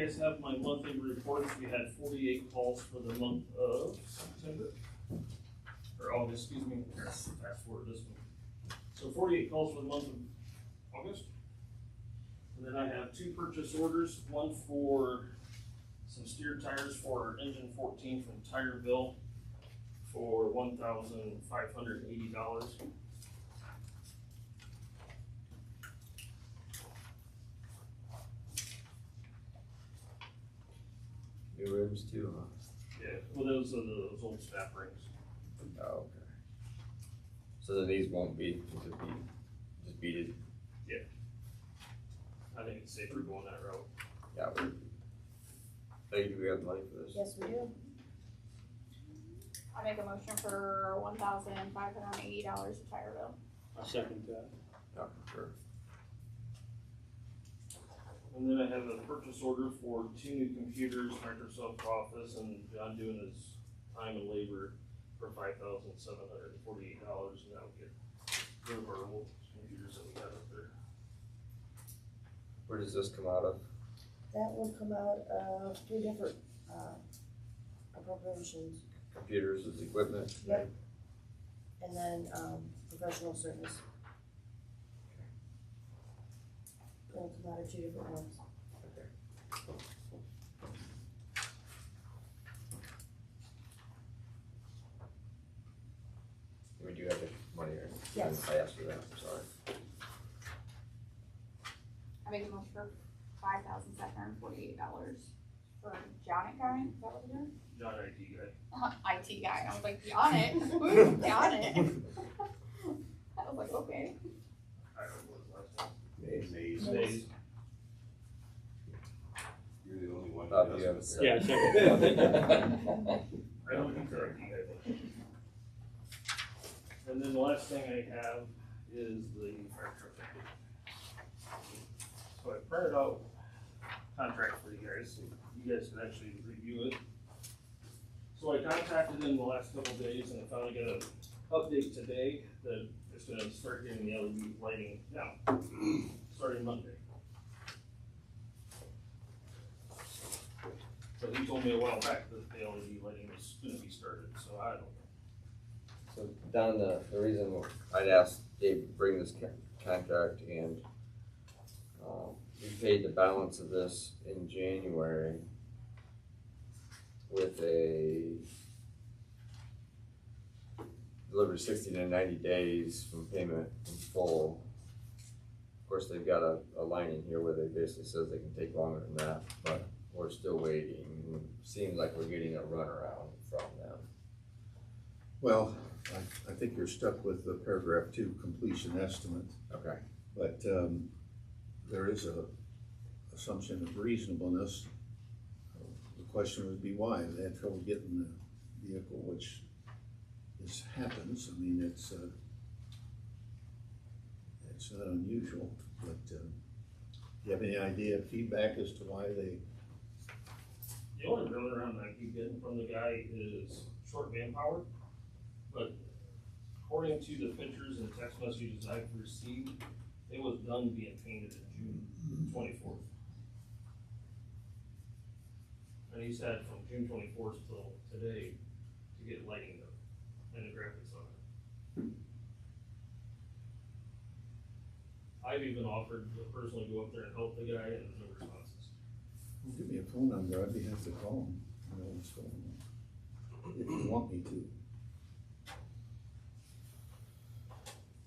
guys have my monthly reports. We had 48 calls for the month of September, or August, excuse me. Fast forward this one. So 48 calls for the month of August. And then I have 2 purchase orders, one for some steer tires for engine 14 from Tyreville for $1,580. New rims too, huh? Yeah, well, those are those old snap rings. Oh, okay. So then these won't be, just beaded? Yeah. I think it's safer going that route. Yeah. Hey, do we have money for this? Yes, we do. I make a motion for $1,580 to Tyreville. I second that. Yeah, sure. And then I have a purchase order for 2 new computers, Microsoft Office, and John doing his time and labor for $5,748, and that'll get rid of our old computers that we got up there. Where does this come out of? That will come out of 3 different appropriations. Computers as equipment? Yep. And then professional service. It'll come out of 2 different ones. Okay. We do have the money, right? Yes. I asked for that, I'm sorry. I make a motion for $5,748 for John it guy. Is that what it is? John IT guy. IT guy. I was like, John it. Woo, John it. I was like, okay. I don't know what his last name. Maze. Maze. You're the only one. Bob, you have a second? Yeah, second. I don't think they're IT guy. And then the last thing I have is the fire truck. So I printed out contract for you guys, so you guys can actually review it. So I contacted them the last couple of days and I finally got an update today that it's gonna start getting the LED lighting now, starting Monday. But he told me a while back that the LED lighting was gonna be started, so I don't know. So Don, the reason I'd asked Dave to bring this contract and we paid the balance of this in January with a delivery 60 to 90 days from payment in full. Of course, they've got a line in here where they basically says they can take longer than that, but we're still waiting. Seems like we're getting a runaround from them. Well, I think you're stuck with the paragraph 2 completion estimate, Okay. but there is a assumption of reasonableness. The question would be why they had trouble getting the vehicle, which happens. I mean, it's not unusual, but do you have any idea, feedback as to why they? The only runaround I keep getting from the guy is short manpower, but according to the pictures and text messages I've received, it was done being painted in June 24th. And he's had from June 24th till today to get lighting done and the graphics on it. I've even offered to personally go up there and help the guy, and there's no responses. Give me a phone number, I'd be happy to call them, you know what's going on, if you want me to.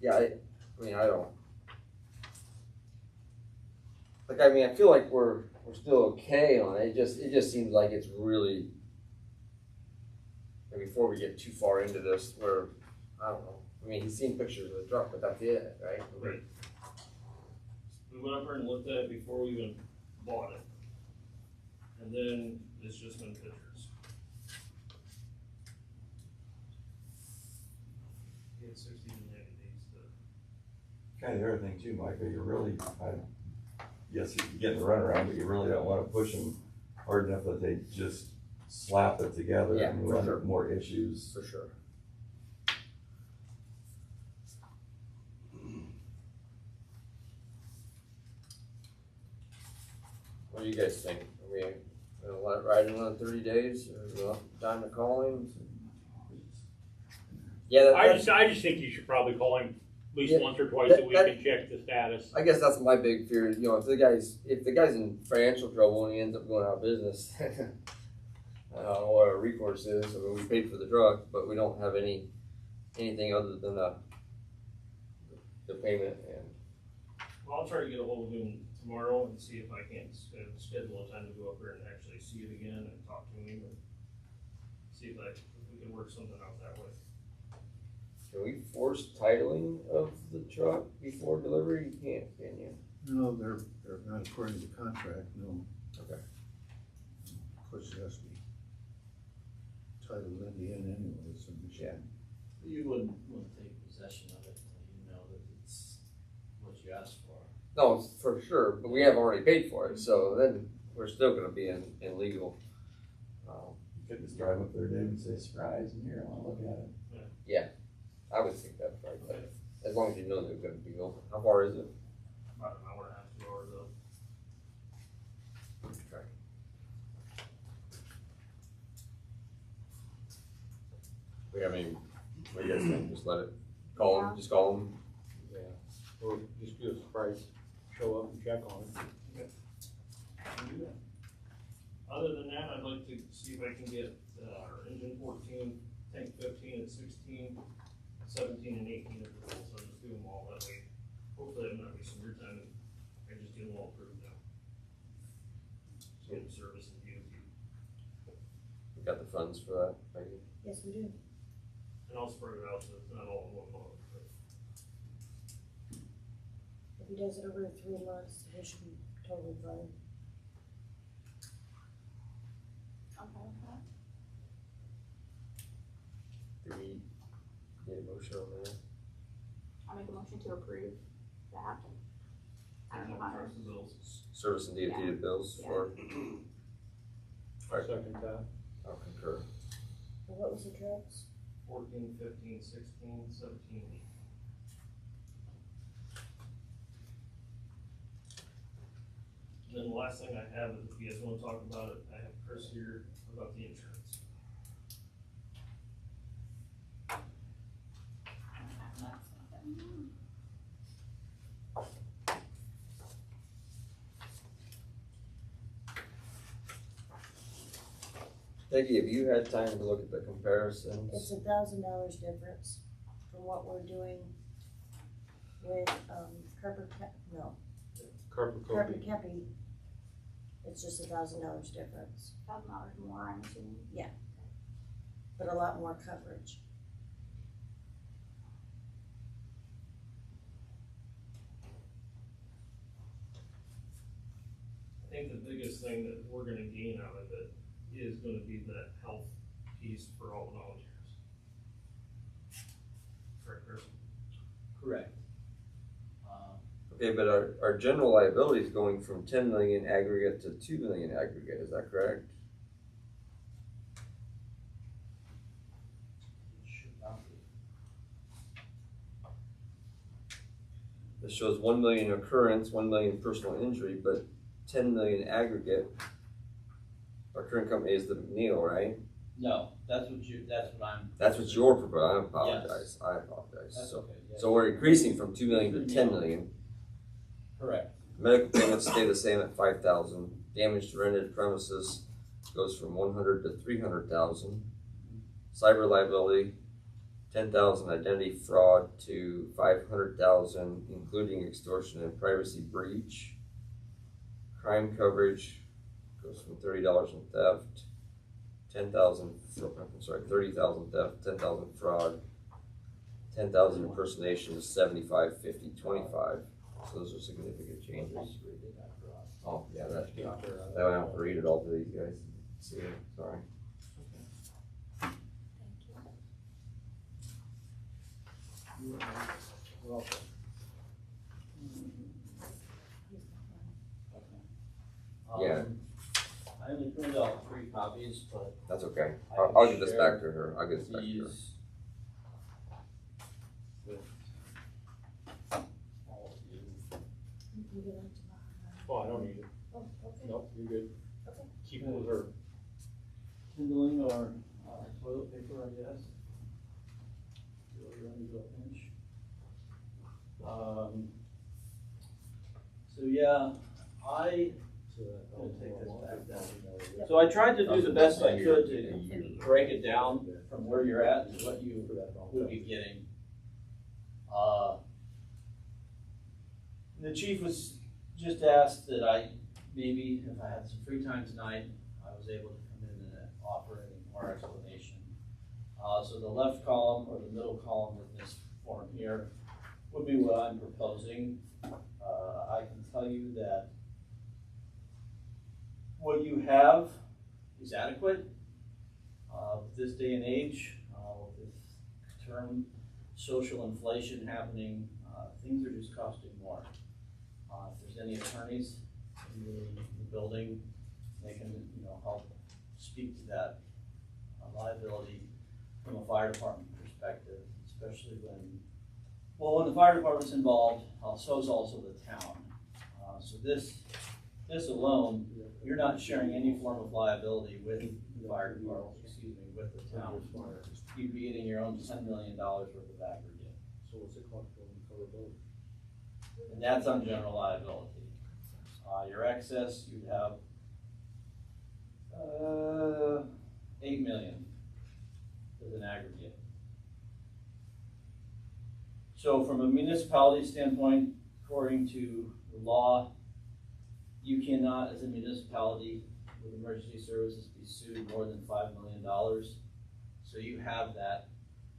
Yeah, I mean, I don't. Like, I mean, I feel like we're still okay on it. It just seems like it's really. And before we get too far into this, where I don't know. I mean, he's seen pictures of the truck, but that's it, right? Right. We went up there and looked at it before we even bought it. And then it's just been pictures. He had 60 to 90 days to. Kind of the other thing too, Micah, you're really, yes, you can get the runaround, but you really don't want to push them hard enough that they just slap it together Yeah, and for run sure. into more issues. For sure. What do you guys think? We gonna let it ride another 30 days, or we want time to call him? Yeah, I just think you should probably call him at least Yeah, once or twice that- a week that- and check the status. I guess that's my big fear. You know, if the guy's in financial trouble and he ends up going out of business, I don't know what our recourse is. I mean, we paid for the truck, but we don't have anything other than the payment. And Well, I'll try to get a hold of him tomorrow and see if I can't schedule a time to go up there and actually see it again and talk to him and see if we can work something out that way. can we force titling of the truck before delivery? You can't, can you? No, they're not according to contract, no. Okay. Of course, it has to be titled in the end anyway, so we should. Yeah. You wouldn't want to take possession of it until you know that it's what you asked for. No, for sure, but we have already paid for it, so then we're still gonna be in legal. You could just drive up there, Dave, and say, surprise, and here, I wanna look at it. I would think that's right, but as long as you know they're gonna be open. How far is it? About an hour and a half, 2 hours up. Okay. We have any, what do you guys think? Just let it, call them, just call them? Yeah, or just do a surprise, show up and check on it. Can do that. Other than that, I'd like to see if I can get our engine 14, tank 15 and 16, 17 and 18 of the rules. I'll just do them all that way. Hopefully I'm not wasting your time and I just get them all approved now. So get the service and DOT. We got the funds for that, Peggy? Yes, we do. And I'll spread it out so it's not all in one month. But If he does it over 3 months, he should be totally fine. Okay, okay. Do we need a motion on that? I'll make a motion to approve that. I don't know how to. First the bills. Service and DOT bills Yeah. for, I'll second that. I'll concur. And what was the trucks? 14, 15, 16, 17. And then the last thing I have is if you guys wanna talk about it, I have Chris here about the insurance. Peggy, have you had time to look at the It's comparisons? $1,000 difference from what we're doing with, Carper Carpet Cappy. It's just $1,000 difference, $1,000 more, I'm assuming. but a lot more coverage. I think the biggest thing that we're gonna gain out of it is gonna be that health piece for all the volunteers. Correct, Chris? Correct. Okay, but our general liability is going from 10 million aggregate to 2 million aggregate, is that correct? It should not be. This shows 1 million occurrence, 1 million personal injury, but 10 million aggregate. Our current company is the McNeil, right? No, that's what I'm. That's what you're proposing. I apologize. I apologize. That's okay, yes. So we're increasing from 2 million to 10 million. Correct. Medical payments stay the same at 5,000. Damage to rented premises goes from 100 to 300,000. Cyber liability, 10,000. Identity fraud to 500,000, including extortion and privacy breach. Crime coverage goes from $30 in theft, 10,000. I'm sorry, 30,000 theft, 10,000 fraud, 10,000 impersonation is 75, 50, 25. So those are significant changes. Oh, yeah, that I have to read it all to these guys. See it, sorry. Thank you. Welcome. Yeah. I only printed out 3 copies, but That's okay. I I'll can give this share back to her. I'll give this back to her. these with all of you. You can get it tomorrow. Oh, I don't need it. Oh, okay. Nope, you're good. Okay. Keep it with her. Kindling or toilet paper, I guess. Really run into a pinch. So yeah, I will take this back down. So I tried to do the best I could to break it down from where you're at to what you would be getting. The chief was just asked that I, maybe if I had some free time tonight, I was able to come in and offer any more explanation. So the left column or the middle column with this form here would be what I'm proposing. I can tell you that what you have is adequate. With this day and age, with this term social inflation happening, things are just costing more. If there's any attorneys in the building, they can help speak to that liability from a fire department perspective, especially when the fire department's involved, so is also the town. So this alone, you're not sharing any form of liability with the fire department, with the town. You'd be getting your own $10 million worth of aggregate. So what's it cost to cover both? And that's on general liability. Your excess, you'd have $8 million as an aggregate. So from a municipality standpoint, according to the law, you cannot, as a municipality with emergency services, be sued more than $5 million. So you have that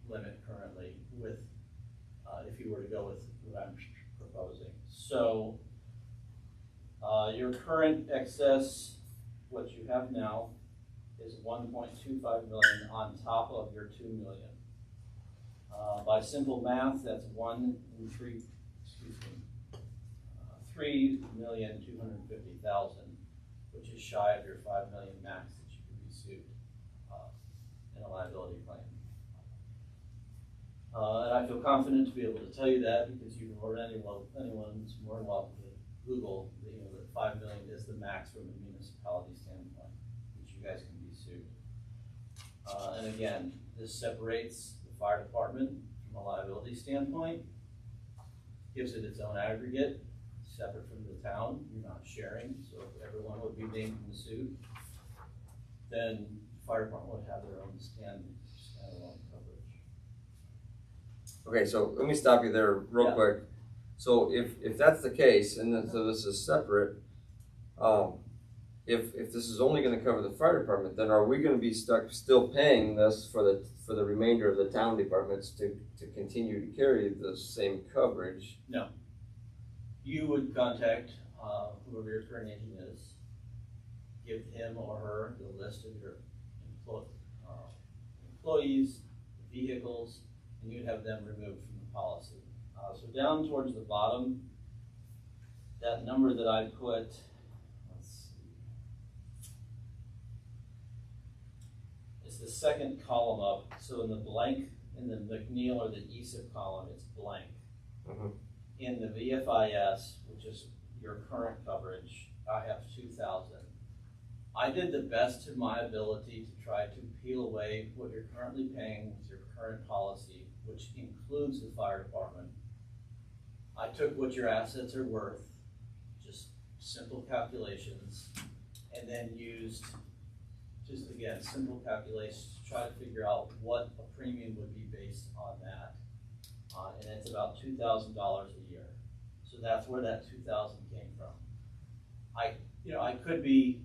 limit currently with, if you were to go with what I'm proposing. So your current excess, what you have now, is 1.25 million on top of your 2 million. By simple math, that's 3,250,000, which is shy of your 5 million max that you could be sued in a liability claim. And I feel confident to be able to tell you that because you or anyone's more than welcome to Google that 5 million is the max from a municipality standpoint, which you guys can be sued. And again, this separates the fire department from a liability standpoint, gives it its own aggregate, separate from the town. You're not sharing, so if everyone would be named in the suit, then the fire department would have their own standalone coverage. Okay, so let me stop you there real quick. So if that's the case, and then so this is separate, if this is only going to cover the fire department, then are we going to be stuck still paying this for the remainder of the town departments to continue to carry the same coverage? No. You would contact whoever your current agent is, give him or her the list of your employees, vehicles, and you'd have them removed from the policy. So down towards the bottom, that number that I put, let's see, it's the second column up. So in the blank, in the McNeil or the ESIP column, it's blank. Mm-hmm. In the VFIS, which is your current coverage, I have 2,000. I did the best to my ability to try to peel away what you're currently paying with your current policy, which includes the fire department. I took what your assets are worth, just simple calculations, and then used, just again, simple calculations to try to figure out what a premium would be based on that. And it's about $2,000 a year. So that's where that 2,000 came from. I could be,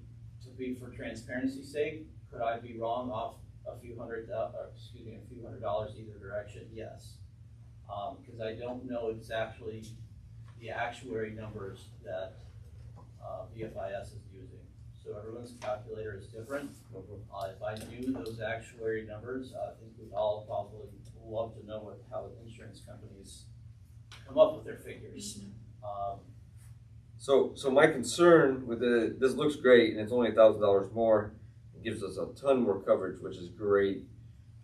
for transparency's sake, could I be wrong off a few hundred dollars either direction? Yes. Because I don't know exactly the actuary numbers that VFIS is using. So everyone's calculator is different. If I knew those actuary numbers, I think we'd all probably love to know how the insurance companies come up with their figures. So my concern with this looks great, and it's only $1,000 more. It gives us a ton more coverage, which is great.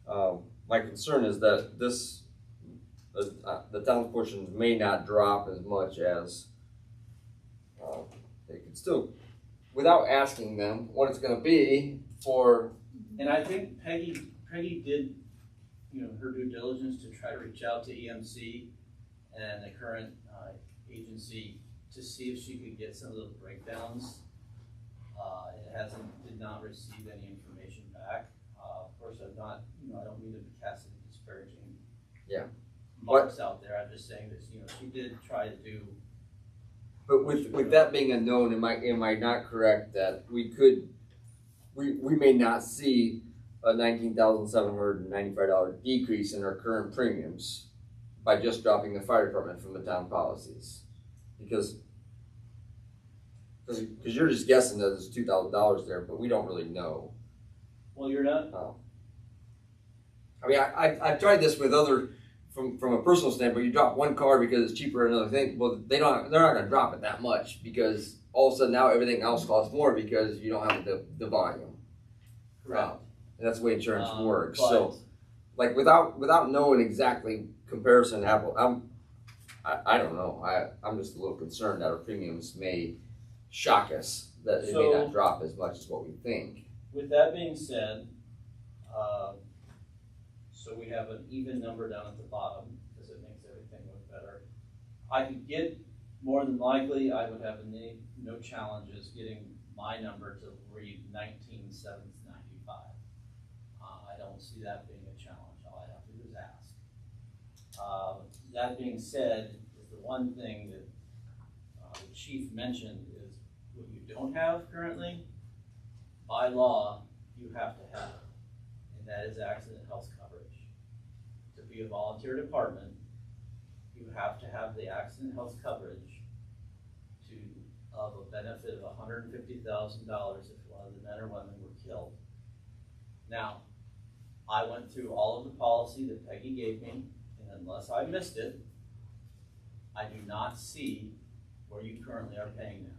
My concern is that the town's portions may not drop as much as they could still without asking them what it's gonna be for, And I think Peggy did, her due diligence to try to reach out to EMC and the current agency to see if she could get some of those breakdowns. Did not receive any information back. Of course, I don't mean to cast any disparaging marks out there. I'm just saying that, she did try to do. but with that being a known, am I not correct that we may not see a $19,795 decrease in our current premiums by just dropping the fire department from the town policies? Because you're just guessing that there's $2,000 there, but we don't really know. Well, you're not. I mean, I've tried this with other, from a personal standpoint. You drop one car because it's cheaper than another thing. Well, they're not going to drop it that much because all of a sudden now everything else costs more because you don't have the volume. Correct. And that's the way insurance works. But- So, like without knowing exactly comparison apple, I don't know. I'm just a little concerned that our premiums may shock us, that it may So- not drop as much as what we think. With that being said, so we have an even number down at the bottom because it makes everything look better. I could get, more than likely, I would have no challenges getting my number to read 19,795. I don't see that being a challenge. All I have to do is ask. That being said, the one thing that the chief mentioned is what you don't have currently, by law, you have to have, and that is accident health coverage. To be a volunteer department, you have to have the accident health coverage of a benefit of $150,000 if one of the men or women were killed. Now, I went through all of the policy that Peggy gave me, and unless I missed it, I do not see where you currently are paying now.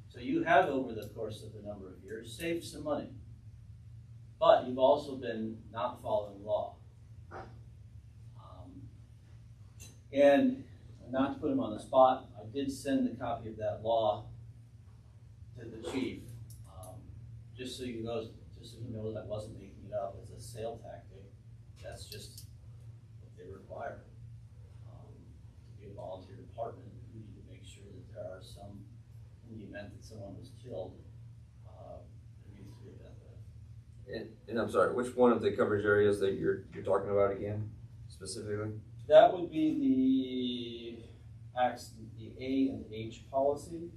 So you have, over the course of a number of years, saved some money. But you've also been not following law. And not to put him on the spot, I did send a copy of that law to the chief, just so he knows I wasn't making it up as a sale tactic. That's just what they require. To be a volunteer department, we need to make sure that there are some, in the event that someone was killed, there needs to be a benefit. And I'm sorry, which one of the coverage areas that you're talking about again, specifically? That would be the A and H policy.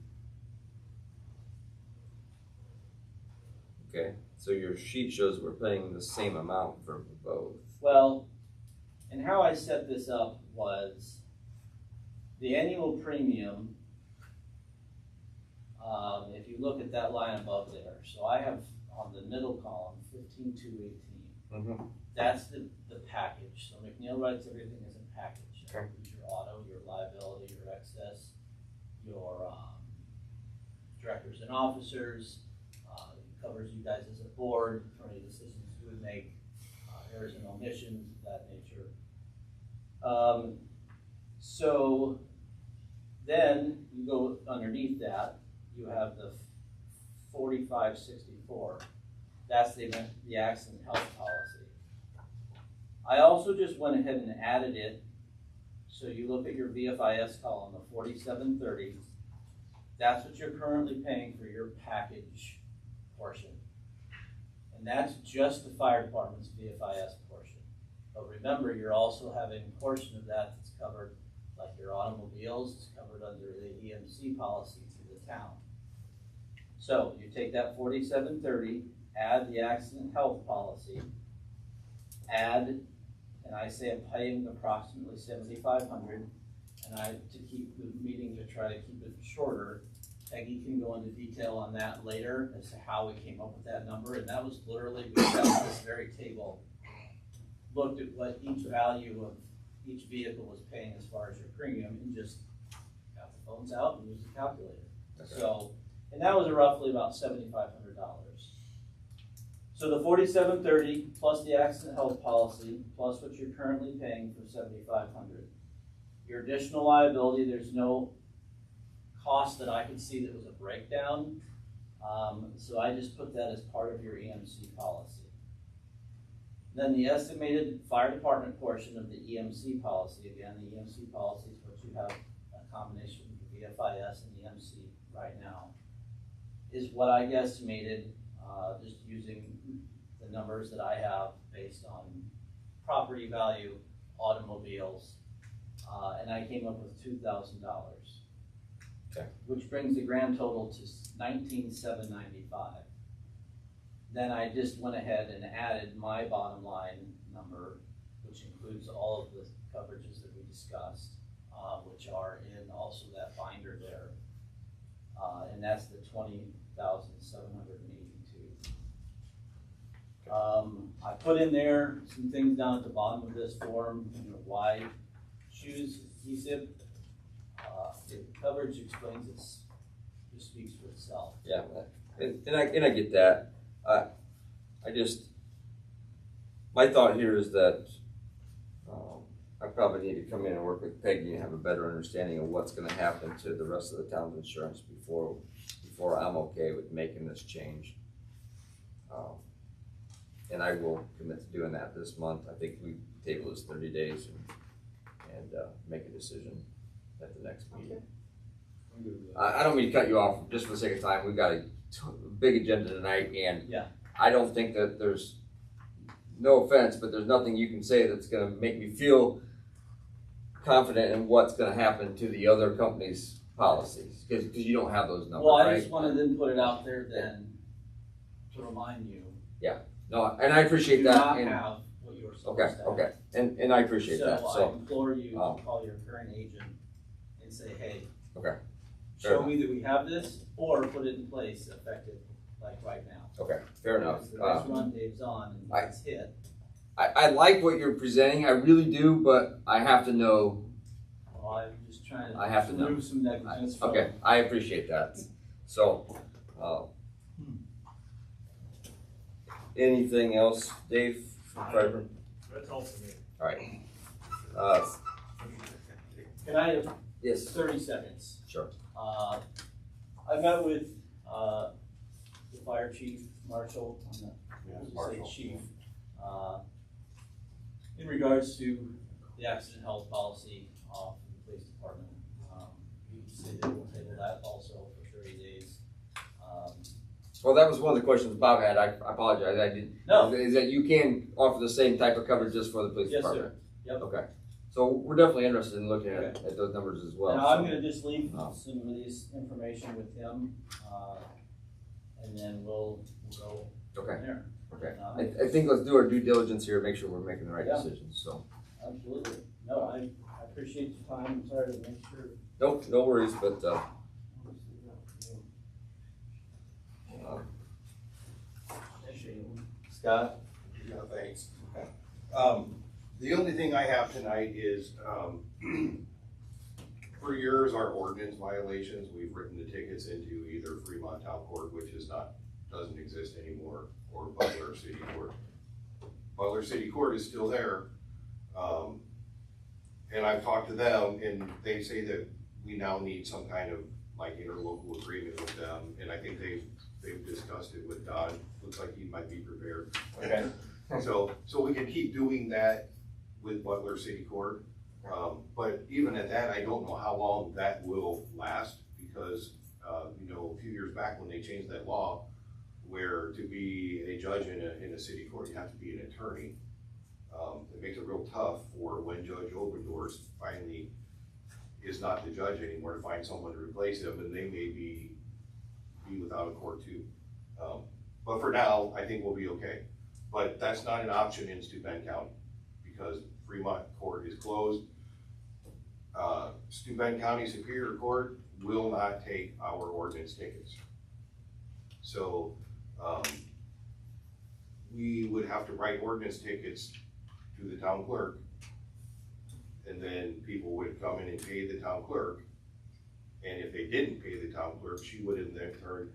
Okay, so your sheet shows we're paying the same amount for both. Well, and how I set this up was the annual premium, if you look at that line above there, so I have on the middle column, 15,218. That's the package. So McNeil writes everything as a package. That includes your auto, your liability, your excess, your directors and officers. It covers you guys as a board for any decisions you would make, errors and omissions, of that nature. So then you go underneath that, you have the 4564. That's the accident health policy. I also just went ahead and added it. So you look at your VFIS column, the 4730. That's what you're currently paying for your package portion. And that's just the fire department's VFIS portion. But remember, you're also having a portion of that that's covered, like your automobiles, it's covered under the EMC policy through the town. So you take that 4730, add the accident health policy, add, and I say I'm paying approximately $7,500, and to keep the meeting, to try to keep it shorter, Peggy can go into detail on that later as to how we came up with that number, and that was literally, we sat at this very table, looked at what each value of each vehicle was paying as far as your premium, and just got the phones out and used the calculator. Okay. So, and that was roughly about $7,500. So the 4730 plus the accident health policy plus what you're currently paying for $7,500. Your additional liability, there's no cost that I could see that was a breakdown. So I just put that as part of your EMC policy. Then the estimated fire department portion of the EMC policy, again, the EMC policy is what you have a combination of the VFIS and EMC right now, is what I guesstimated, just using the numbers that I have based on property value, automobiles, and I came up with $2,000. Okay. Which brings the grand total to $19,795. Then I just went ahead and added my bottom line number, which includes all of the coverages that we discussed, which are in also that binder there. And that's the $20,782. I put in there some things down at the bottom of this form, why choose adhesive. The coverage explains it, just speaks for itself. Yeah, and I get that. My thought here is that I probably need to come in and work with Peggy and have a better understanding of what's gonna happen to the rest of the town's insurance before I'm okay with making this change. And I will commit to doing that this month. I think we table this 30 days and make a decision at the next meeting. I'm good with that. I don't mean to cut you off just for the sake of time. We've got a big agenda tonight, and Yeah. I don't think that there's, no offense, but there's nothing you can say that's gonna make me feel confident in what's gonna happen to the other company's policies, because you don't have those numbers, Well, I right? just wanted to put it out there then to remind you. No, and I appreciate Do that. not and- have what you were supposed Okay, to have. okay, and I appreciate that, So I so, implore you to um, call your current agent and say, hey. Okay, fair Show enough. me that we have this, or put it in place effective like right now. okay, fair enough. Because the next run Dave's on and I- it's hit. I like what you're presenting, I really do, but I have to know, Well, I'm just trying I have to to know. remove some negligence from. okay, I appreciate that, so, anything else, Dave? Freiberg? That's all for me. All right. Can I have Yes, 30 seconds? sure. I met with, the fire chief, Marshall, chief, in regards to the accident health policy, for the police department. We said that we'll table that also for 30 days. Well, that was one of the questions Bob had, I apologize, I didn't. No. Is that you can offer the same type of coverage just for the police Yes, sir. department? Yep. Okay, so we're definitely interested in looking Okay. at those numbers as well. Now, I'm so- gonna just leave Oh. some of these information with him, and then we'll go Okay, from there. okay. I think let's do our due diligence here, make sure we're making the right Yeah. decisions, so. Absolutely. No, I appreciate your time. I'm sorry to make sure. Nope, no worries, but, Scott? No, thanks. The only thing I have tonight is, for years, our ordinance violations, we've written the tickets into either Fremont Town Court, which doesn't exist anymore, or Butler City Court. Butler City Court is still there. And I've talked to them, and they say that we now need some kind of like interlocal agreement with them, and I think they've discussed it with Don. Looks like he might be prepared. Okay. So we can keep doing that with Butler City Court. But even at that, I don't know how long that will last, because, a few years back when they changed that law, where to be a judge in a city court, you have to be an attorney. It makes it real tough for when Judge Oberdorf finally is not the judge anymore, to find someone to replace him, and they may be without a court too. But for now, I think we'll be okay. But that's not an option in Steuben County, because Fremont Court is closed. Steuben County Superior Court will not take our ordinance tickets. So, we would have to write ordinance tickets to the town clerk, and then people would come in and pay the town clerk. And if they didn't pay the town clerk, she would in their turn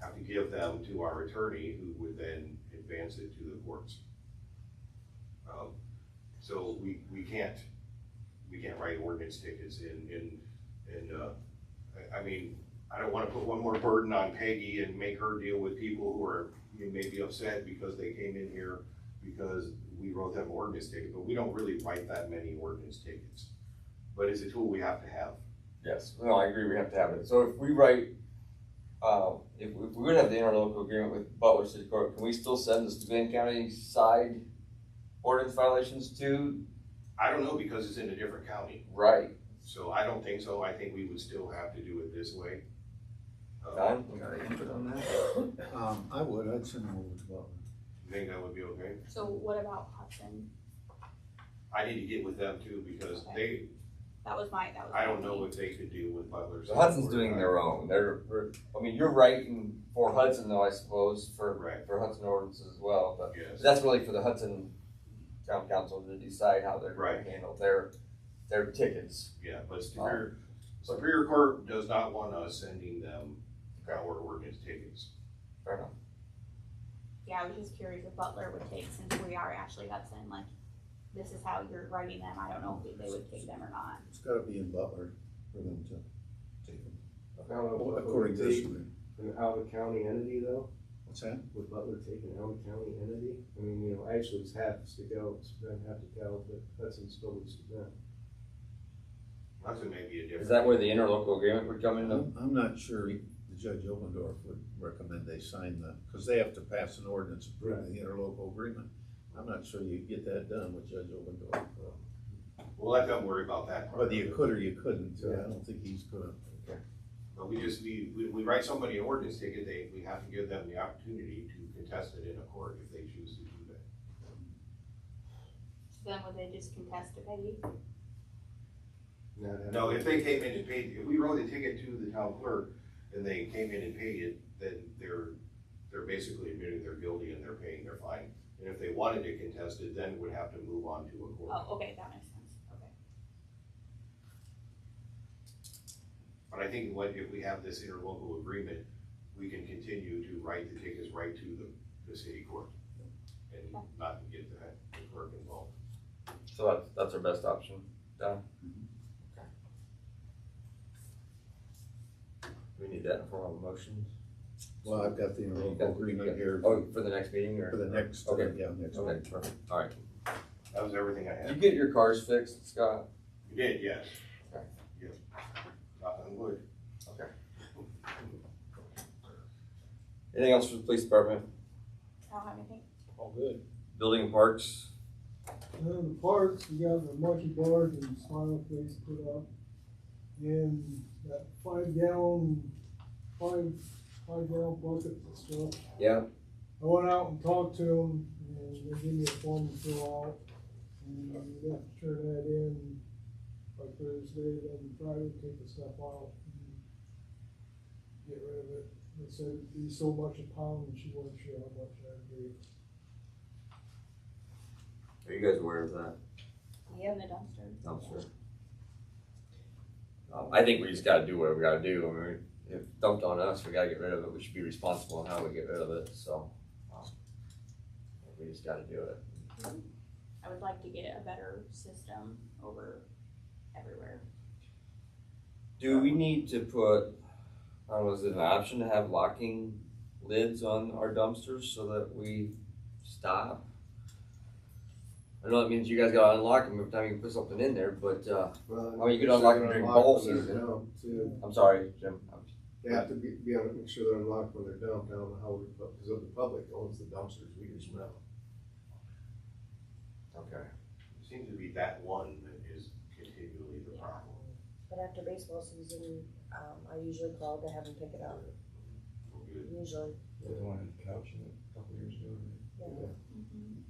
have to give them to our attorney, who would then advance it to the courts. So we can't write ordinance tickets I mean, I don't wanna put one more burden on Peggy and make her deal with people who are, you know, maybe upset because they came in here because we wrote them ordinance ticket, but we don't really write that many ordinance tickets. But it's a tool we have to have. Yes, no, I agree, we have to have it. So if we write, if we would have the interlocal agreement with Butler City Court, can we still send the Steuben County side ordinance violations to? I don't know, because it's in a different county, Right. so I don't think so. I think we would still have to do it this way. Don, got any input on that? I would, I'd send them over to Butler. You think that would be okay? So what about Hudson? I need to get with them too, because they, That was my I don't know if they could deal with Butler's. So Hudson's doing their own. I mean, you're writing for Hudson though, I suppose, for Right. Hudson ordinances as well, but Yes. that's really for the Hudson Town Council to decide how they're going Right. to handle their tickets. Yeah, but Superior Court does not want us sending them our ordinance tickets. Fair enough. Yeah, I was just curious if Butler would take, since we are Ashley Hudson, like, this is how you're writing them, I don't know if they would take them or not. It's gotta be in Butler for them to take them, According according to this agreement. An out-of-county entity though, What's that? would Butler take an out-of-county entity? I mean, you know, Ashley's has to go, Steuben have to go, but Hudson still needs to go. Hudson may be a different. Is that where the interlocal agreement would come into? I'm not sure the Judge Obendorf would recommend they sign that, because they have to pass an ordinance approving the interlocal agreement. I'm not sure you get that done with Judge Obendorf. We'll let them worry about that part. Whether you could or you couldn't, I don't think he's gonna. But we write somebody an ordinance ticket, we have to give them the opportunity to contest it in a court if they choose to do that. So then would they just contest to Peggy? No, if they came in and paid, if we wrote a ticket to the town clerk and they came in and paid it, then they're basically admitting they're guilty and they're paying their fine. And if they wanted to contest it, then would have to move on to a court. Oh, okay, that makes sense, okay. But I think if we have this interlocal agreement, we can continue to write the tickets right to the city court and not get the clerk involved. So that's our best option, Don? Okay. We need that in form of a motion? Well, I've got the interlocal agreement here. Oh, for the next meeting or? For the next, Okay. next Okay, week. perfect, all right. That was everything I Did you had. get your cars fixed, Scott? You did, yes. Okay. Yes. Knock on wood. Okay. Anything else for the police department? I don't have anything. All good. Building and parks? The parks, we got the monkey bars and smile face put up. And that 5 gallon bucket and stuff. Yeah. I went out and talked to them and they gave me a form to fill out. And we have to turn that in by Thursday, then Friday, take the stuff out and get rid of it. They said it'd be so much a pound and she wasn't sure how much that'd be. Are you guys aware of that? Yeah, in the dumpster. Dumpster. I think we just gotta do what we gotta do. I mean, if it's dumped on us, we gotta get rid of it. We should be responsible in how we get rid of it, so. We just gotta do it. I would like to get a better system over everywhere. Do we need to put, is it an option to have locking lids on our dumpsters so that we stop? I know that means you guys gotta unlock them every time you can put something in there, but, Well, you could unlock them during bowl when they're season. dumped, too. I'm sorry, Jim. They have to be able to make sure they're unlocked when they're dumped. I don't know how because of the public owns the dumpsters, we just know. Okay. It seems to be that one that is continually the problem. But after baseball season, I usually call to have them pick it up, usually, The one on the couch a couple years ago. yeah. Mm-hmm.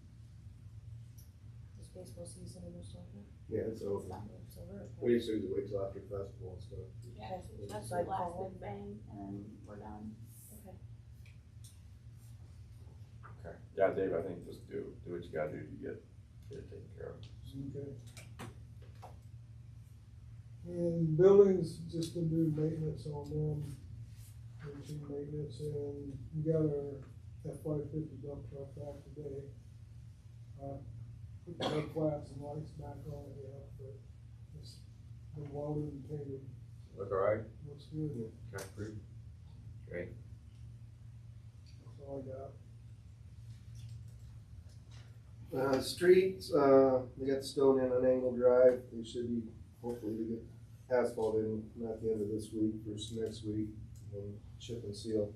This baseball season almost over. Yeah, it's over. It's over. We just usually wait till after festival and stuff. Yeah, that's So the I last call big bang, and then we're done. Okay. Okay. Yeah, Dave, I think just do what you gotta do to get it taken care of. Okay. And buildings, just to do maintenance on them, routine maintenance, and we got our F-550 dump truck back today. Put the mud flaps and lights back on it, yeah, but it's been welded and painted, so Look all right? Looks good. Okay, great. That's all I got. Streets, they got the stone in on Angle Drive, they should be, hopefully to get asphalt in, not the end of this week, first next week, and chip and seal.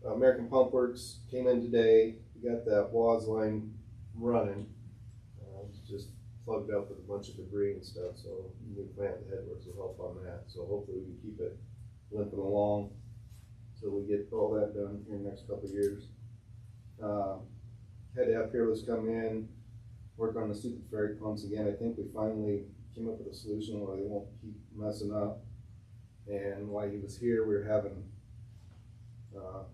American Pump Works came in today, we got that WAS line running. It's just plugged up with a bunch of debris and stuff, so new plant headworks will help on that, so hopefully we can keep it limping along till we get all that done here in the next couple of years. Had to have Peerless come in, work on the stupid ferry pumps again. I think we finally came up with a solution where they won't keep messing up. And while he was here, we were having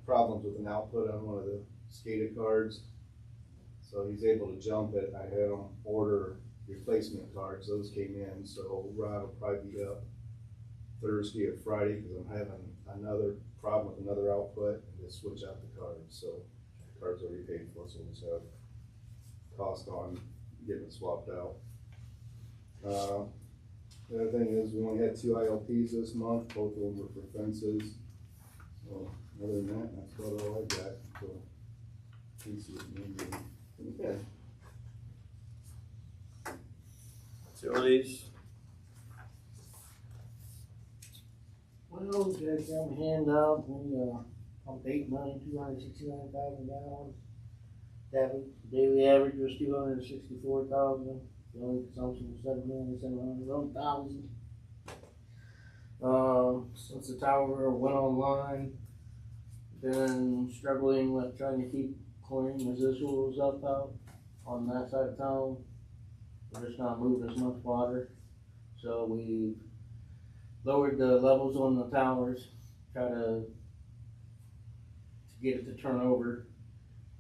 problems with an output on one of the SCADA cards. So he's able to jump it. I had him order replacement cards. Those came in, so Rod will probably be up Thursday or Friday because I'm having another problem with another output and just switch out the cards. So the cards already paid for, so we'll just have cost on getting it swapped out. The other thing is we only had 2 ILPs this month. Both of them were for fences. So other than that, that's about all I got. So yeah. Utilities, Well, we got some handout, we, pumped 8,269,000 gallons. Daily average was 264,000, the only consumption was 7,701,000. Since the tower went online, been struggling with trying to keep chlorine residuals up out on that side of town. We're just not moving as much water, so we lowered the levels on the towers, try to get it to turn over,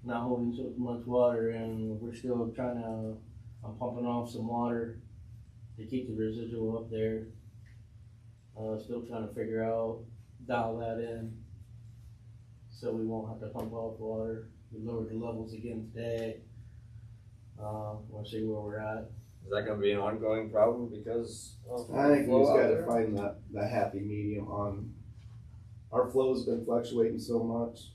not holding so much water, and we're still trying to, I'm pumping off some water to keep the residual up there. Still trying to figure out, dial that in, so we won't have to pump off water. We lowered the levels again today. We'll see where we're at. is that gonna be an ongoing problem because of I think we flow just out gotta there? find the happy medium on, our flow's been fluctuating so much.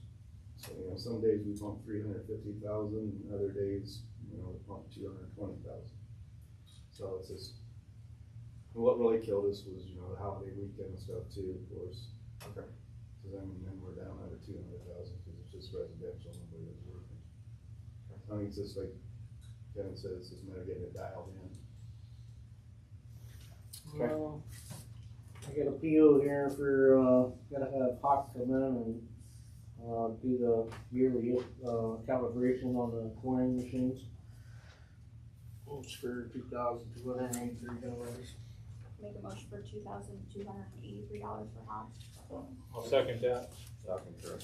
So, some days we pump 350,000, and other days, we pump 220,000. So it's just, what really killed us was, the holiday weekend and stuff too, of course. Okay. Cause then we're down under 200,000, cause it's just residential, nobody was working. I think it's just like Kevin said, it's just a matter of getting it dialed in. Well, I got a PO here for, gotta have Hawk come in and, do the yearly, calibration on the chlorine machines. It's for $2,283. Make a motion for $2,283 for Hobbs. I'll second that. Talking to her.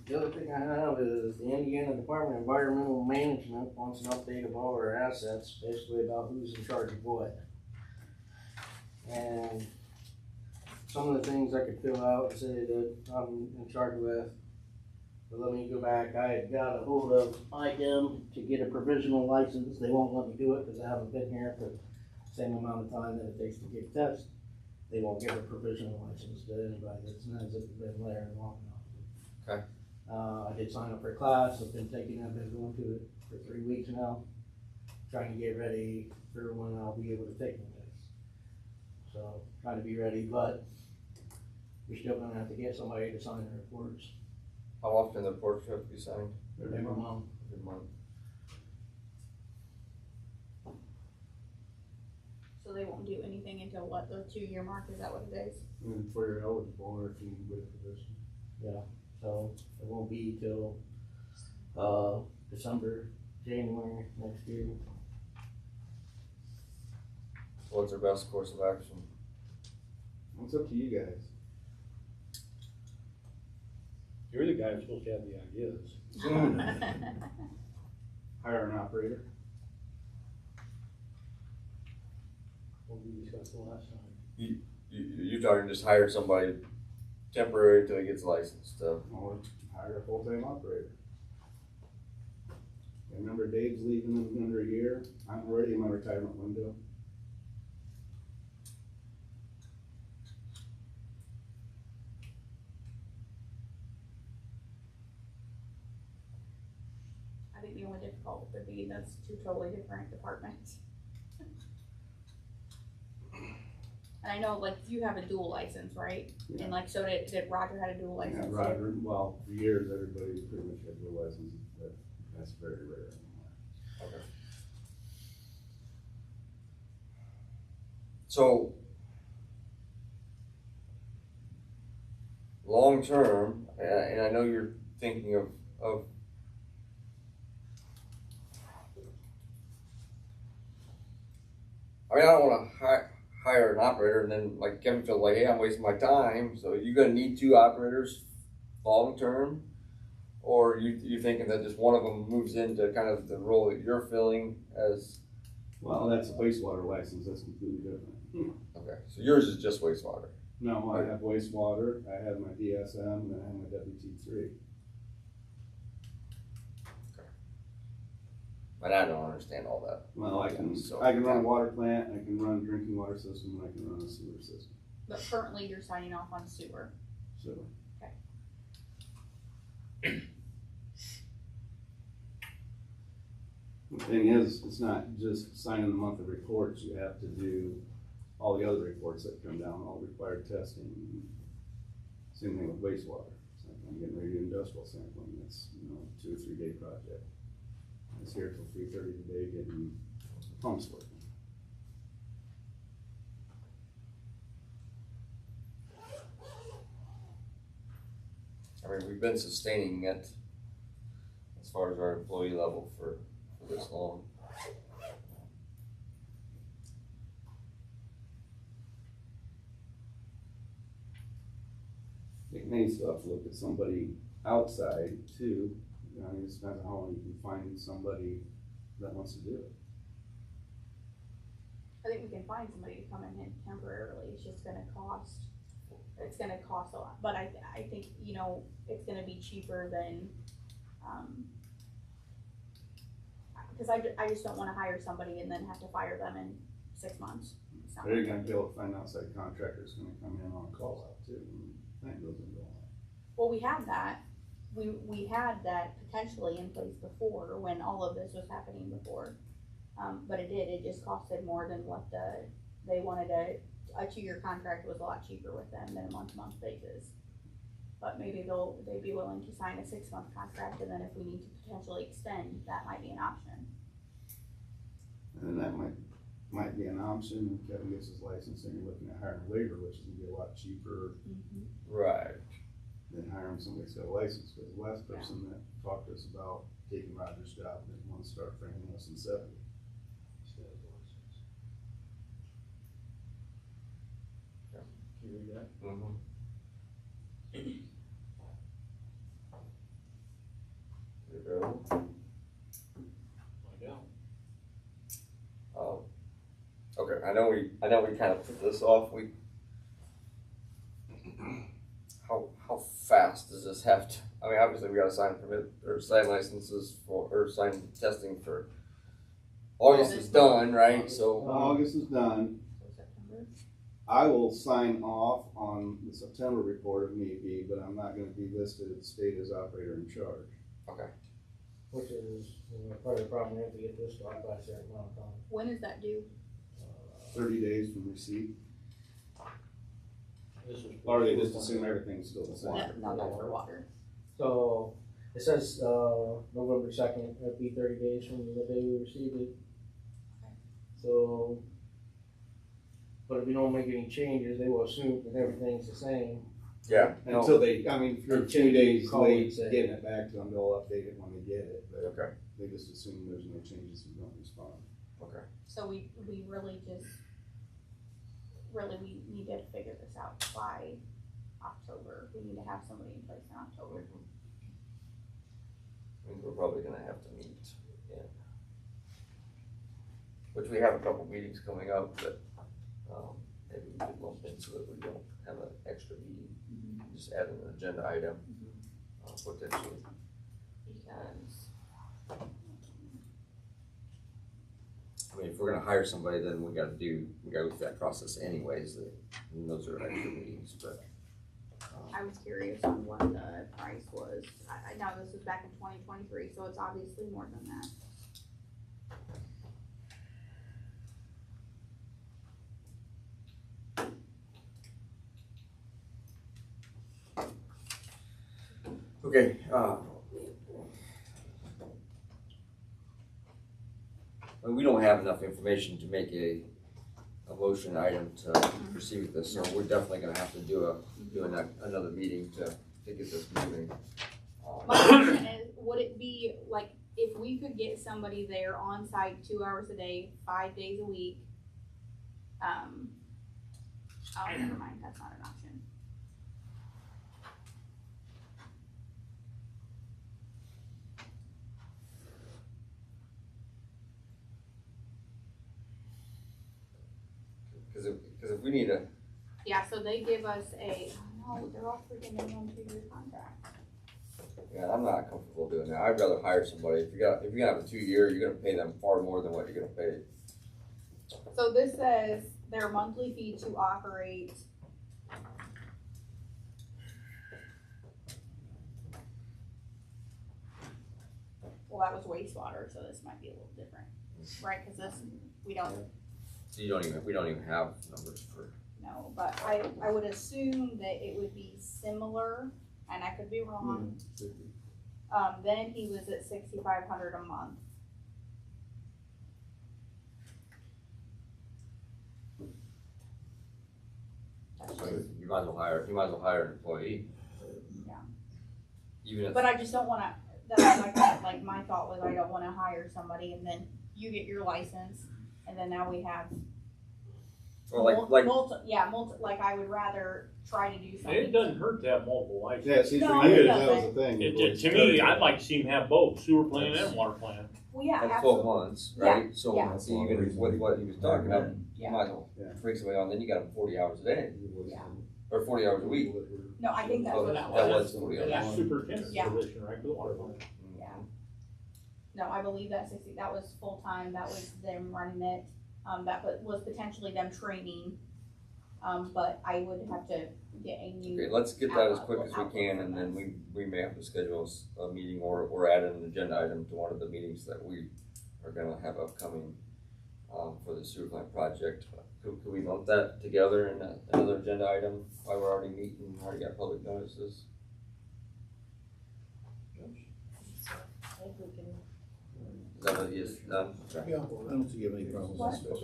The other thing I have is the Indiana Department of Environmental Management wants an update of all our assets, basically about who's in charge of what. And some of the things I could fill out and say that I'm in charge with. But let me go back, I had got a hold of IDEM to get a provisional license. They won't let me do it because I haven't been here for the same amount of time that it takes to get a test. They won't give a provisional license to anybody that's not been there long enough. Okay. I did sign up for a class, I've been taking it, I've been going to it for 3 weeks now, trying to get ready for when I'll be able to take the test. So, trying to be ready, but we're still gonna have to get somebody to sign the reports How often the reports have to be signed? every month. Every month. So they won't do anything until what, the 2-year mark, is that what it is? And before you're eligible, or if you can get a position. So, it won't be till, December, January next year. So what's our best course of action? It's up to you guys. You're the guy who's supposed to have the ideas. Hire an operator. What we discussed the last time. You're talking just hire somebody temporary till he gets licensed, Or hire a full-time operator. I remember Dave's leaving in under a year, I'm already in my retirement window. I think the only difficult would be that's two totally different departments. And I know, like, you have a dual license, right? Yeah. And like, so did Roger had a dual Yeah, license? Roger, well, for years, everybody pretty much had dual licenses, but that's very rare anymore. Okay. So, long-term, and I know you're thinking of I mean, I don't wanna hire an operator and then like Kevin feels like, hey, I'm wasting my time, so you're gonna need two operators long-term? Or you thinking that just one of them moves into kind of the role that you're filling as? Well, that's a wastewater license, that's completely different. Okay, so yours is just wastewater? No, I have wastewater, I have my DSM, and I have my WT3. But I don't understand all that. Well, I can So- run a water plant, I can run a drinking water system, and I can run a sewer system, But currently you're signing off on sewer. so. Okay. The thing is, it's not just signing the monthly reports, you have to do all the other reports that come down, all required testing. Same thing with wastewater, it's like I'm getting ready to do industrial sampling, that's, 2 or 3 day project. I was here till 3:30 today getting pumps working. I mean, we've been sustaining it as far as our employee level for this long. It may still have to look at somebody outside too. I mean, it depends on how long you can find somebody that wants to do it. I think we can find somebody to come in temporarily, it's just gonna cost, it's gonna cost a lot, but I think, it's gonna be cheaper than, cause I just don't wanna hire somebody and then have to fire them in 6 months. It's not They're worth gonna it. be able to find outside contractors gonna come in on call out too, and that goes into all that. Well, we had that, we had that potentially in place before, when all of this was happening before. But it just costed more than what they wanted a 2-year contract was a lot cheaper with them than a month-to-month basis. But maybe they'd be willing to sign a 6-month contract, and then if we need to potentially extend, that might be an option. And then that might be an option, if Kevin gets his license, and you're looking at hiring labor, which is gonna be a lot cheaper Right. than hiring somebody that's got a license, because the last person that talked to us about taking Roger's job didn't want to start for anything less than 70. Can you read that? Mm-hmm. There you go. Find out. Okay, I know we kind of put this off, how fast does this have to, I mean, obviously we gotta sign permit, or sign licenses or sign testing for, August is done, right, so. August is done, So September. I will sign off on the September report if need be, but I'm not gonna be listed at the state as operator in charge. Okay. Which is, part of the problem, we have to get this done by a certain amount of time. When is that due? 30 days from receipt, This is- or they just assume everything's still the same. No, that's for water. So, it says, November 2nd, that'd be 30 days from the day we received it. So, but if we don't make any changes, they will assume that everything's the same. Yeah. Until they, I mean, if you're Until 2 you days call late and say- getting it back to them, they'll update it when they get it, but Okay, they just assume there's no changes and don't respond. okay. So we we need to figure this out by October. We need to have somebody in place in October. I mean, we're probably gonna have to meet, yeah. Which we have a couple meetings coming up that, maybe we could lump in so that we don't have an extra meeting. Just add an agenda item, potentially. Because I mean, if we're gonna hire somebody, then we gotta go through that process anyways, and those are extra meetings, but. I was curious on what the price was. I know this was back in 2023, so it's obviously more than that. Okay, and we don't have enough information to make a motion item to proceed with this, so we're definitely gonna have to do another meeting to get this moving. My question is, would it be like, if we could get somebody there on site 2 hours a day, 5 days a week? Oh, never mind, that's not an option. Cause if we need a, Yeah, so they give us no, they're all freaking in on 2-year contract. yeah, I'm not comfortable doing that. I'd rather hire somebody. If you're gonna have a 2-year, you're gonna pay them far more than what you're gonna pay. So this says their monthly fee to operate. Well, that was wastewater, so this might be a little different, right? Cause this, we don't So we don't even have numbers for. know, but I would assume that it would be similar, and I could be wrong. Then he was at $6,500 a month. So you might as well hire an employee. Yeah. Even if. But I just don't wanna, that's like my thought was I don't wanna hire somebody and then you get your license, and then now we have. Well, like. Like I would rather try to do something. It doesn't hurt to have multiple licenses. Yeah, see, No, for it you, that was doesn't. the thing. To me, I'd like to see him have both, sewer plant and water plant. Well, yeah, That's absolutely. 12 months, right? So yeah. even with what he was talking about, you Yeah. might as well Yeah. bring somebody on, then you got them 40 hours a day, Yeah. or 40 hours a week. No, I think that's Oh, what that that was. was 40 hours. That's superintendent's Yeah. position, right, for the water plant. Yeah. No, I believe that that was full-time, that was them running it, that was potentially them training. But I would have to get a new. Okay, let's get that as quick as we can, and then we may have to schedule a meeting or add an agenda item to one of the meetings that we are gonna have upcoming, for the sewer plant project. Could we lump that together in another agenda item while we're already meeting, already got public notices? I think we can. Is that what he is done? Okay. Yeah, I don't think you have any problems What? with this.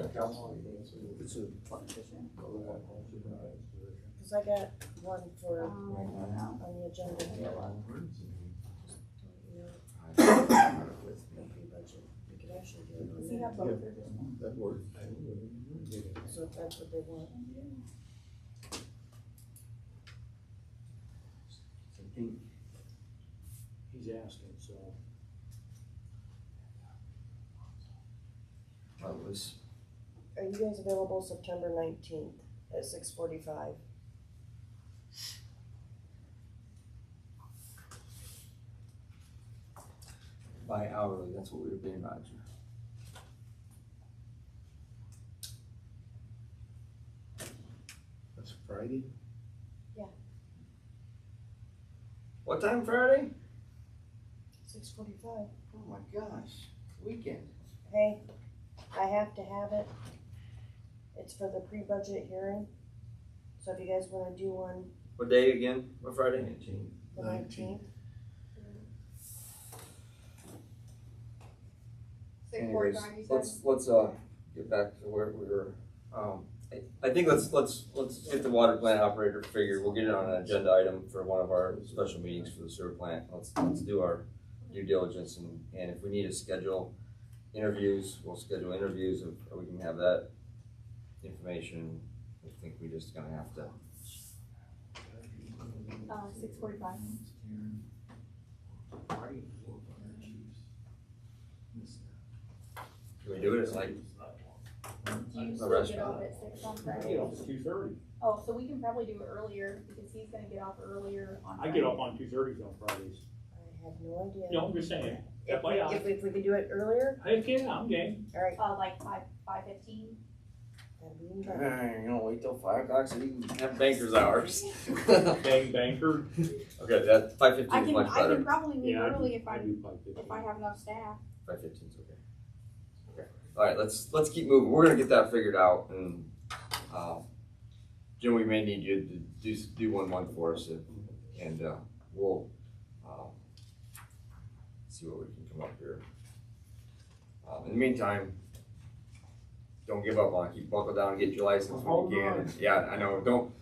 It's a, What position? Cause I got one for, No. on the agenda here. Pre-budget, we could actually do it Does he on have both or just one? that works. that, so if that's what they want. He's asking, so. Are you guys available September 19th at 6:45? By hourly, that's what we were paying Roger. That's Friday? What time Friday? 6:45. Oh my gosh, weekend. Hey, I have to have it. It's for the pre-budget hearing. So if you guys wanna do one What day again? What Friday? the 19th? anyways, 6:45, you said? let's get back to where we were. I think let's get the water plant operator figured. We'll get it on an agenda item for one of our special meetings for the sewer plant. Let's do our due diligence, and if we need to schedule interviews, we'll schedule interviews, or we can have that information. I think we just gonna have to. 6:45. Can we do it at like? Do you A still get restaurant. off at 6 on I Friday? get off at 2:30. Oh, so we can probably do it earlier, because he's gonna get off earlier on I Friday. get off on 2:30 on Fridays. I have no idea. No, I'm just saying. Yep, I got it. If we could do it earlier, Heck yeah, I'm game. alright, Like 5:15. that'd be even better. You know, wait till 5 o'clock so you can have banker's hours. Bang banker. Okay, that 5:15 I is can, much I better. can probably leave Yeah, early if I do 5:15. have enough staff. 5:15 is okay. Okay. All right, let's keep moving. We're gonna get that figured out, and Jim, we may need you to do one month for us, and we'll see what we can come up here. In the meantime, don't give up on it. Keep buckle down and get your license when you can. And, yeah, I know. Don't.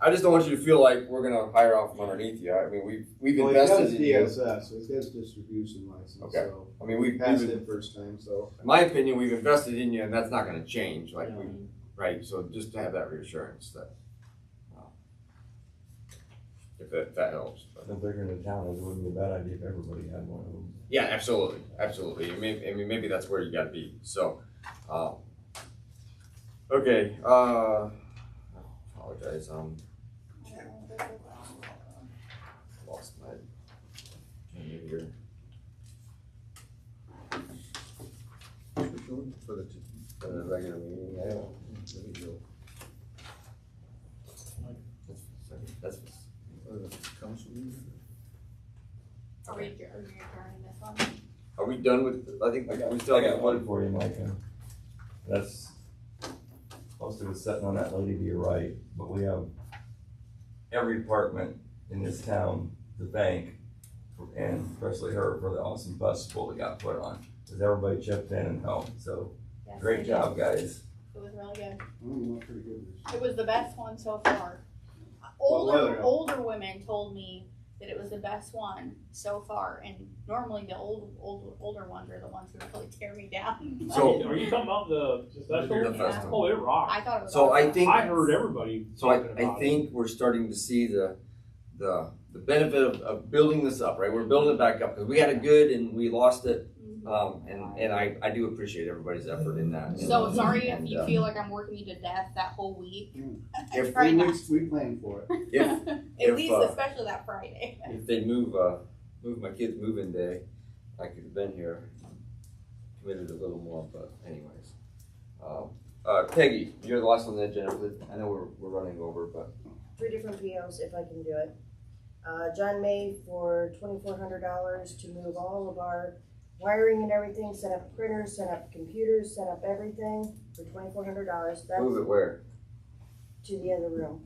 I just don't want you to feel like we're gonna hire off from underneath you. I mean, we've Well, invested in he you. has DSS, so he's got his distribution license, Okay. so. I mean, we've Passed it first time, so. in my opinion, we've invested in you, and that's not gonna change. Like right. So just to have that reassurance that if that helps. But. If they're in town, it wouldn't be a bad idea if everybody had one of them. Yeah, absolutely, absolutely. I mean, maybe that's where you gotta be. So, okay. I apologize. Lost my agenda here. Which one? For the Regular meeting. Yeah. There you go. That's Council meeting? Are you adjourning this one? Are we done with? I think we still I got got one for you, Micah. That's, most of it's sitting on that lady to your right, but we have every department in this town to thank, and especially her for the awesome festival that got put on. Cause everybody chipped in and helped, so Yes, great they job, did. guys. It was really good. Pretty good. It was the best one so far. Well, Older weather. older women told me that it was the best one so far, and normally the older ones are the ones who really tear me down. So- Are you talking about the festival? The festival. Oh, it rocked. I thought it was. So I awesome. think- I heard everybody So I talking about it. think we're starting to see the benefit of building this up, right? We're building it back up because we had it good and we lost it. And I do appreciate everybody's effort in that. So sorry if And, you feel like I'm working you to death that whole week. If Try not- We planned for it. if At least, if especially that Friday. if they move my kid's moving day, I could have been here, committed a little more. But anyways, Peggy, you're the last on the agenda. I know we're running over, but 3 different POs if I can do it. John May for $2,400 to move all of our wiring and everything, set up printers, set up computers, set up everything for $2,400. That's move it where? to the other room.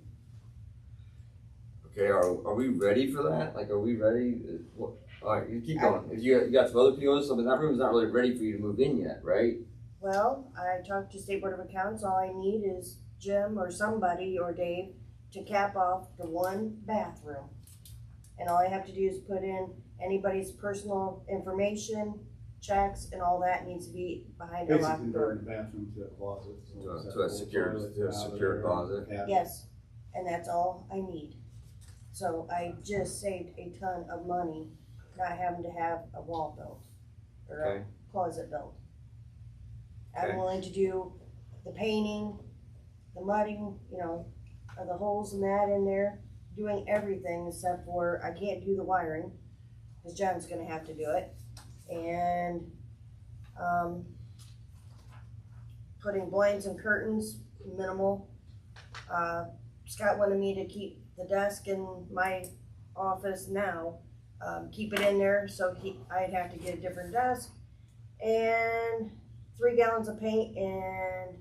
Okay, are we ready for that? Like, are we ready? All right, you keep going. If you got some other POs, I mean, that room's not really ready for you to move in yet, right? Well, I talked to State Board of Accounts. All I need is Jim or somebody or Dave to cap off the one bathroom. And all I have to do is put in anybody's personal information, checks, and all that needs to be behind a Basically locked door. converting the bathroom to a closet. so To a- it's got to a full secure- toilet to a out secure there, closet. cabinets. Yes, and that's all I need. So I just saved a ton of money not having to have a wall built or Okay. a closet built. Okay. I'm willing to do the painting, the mudding, of the holes and that in there, doing everything except for I can't do the wiring, because John's gonna have to do it. And, putting blinds and curtains, minimal. Scott wanted me to keep the desk in my office now, keep it in there, so I'd have to get a different desk. And 3 gallons of paint and,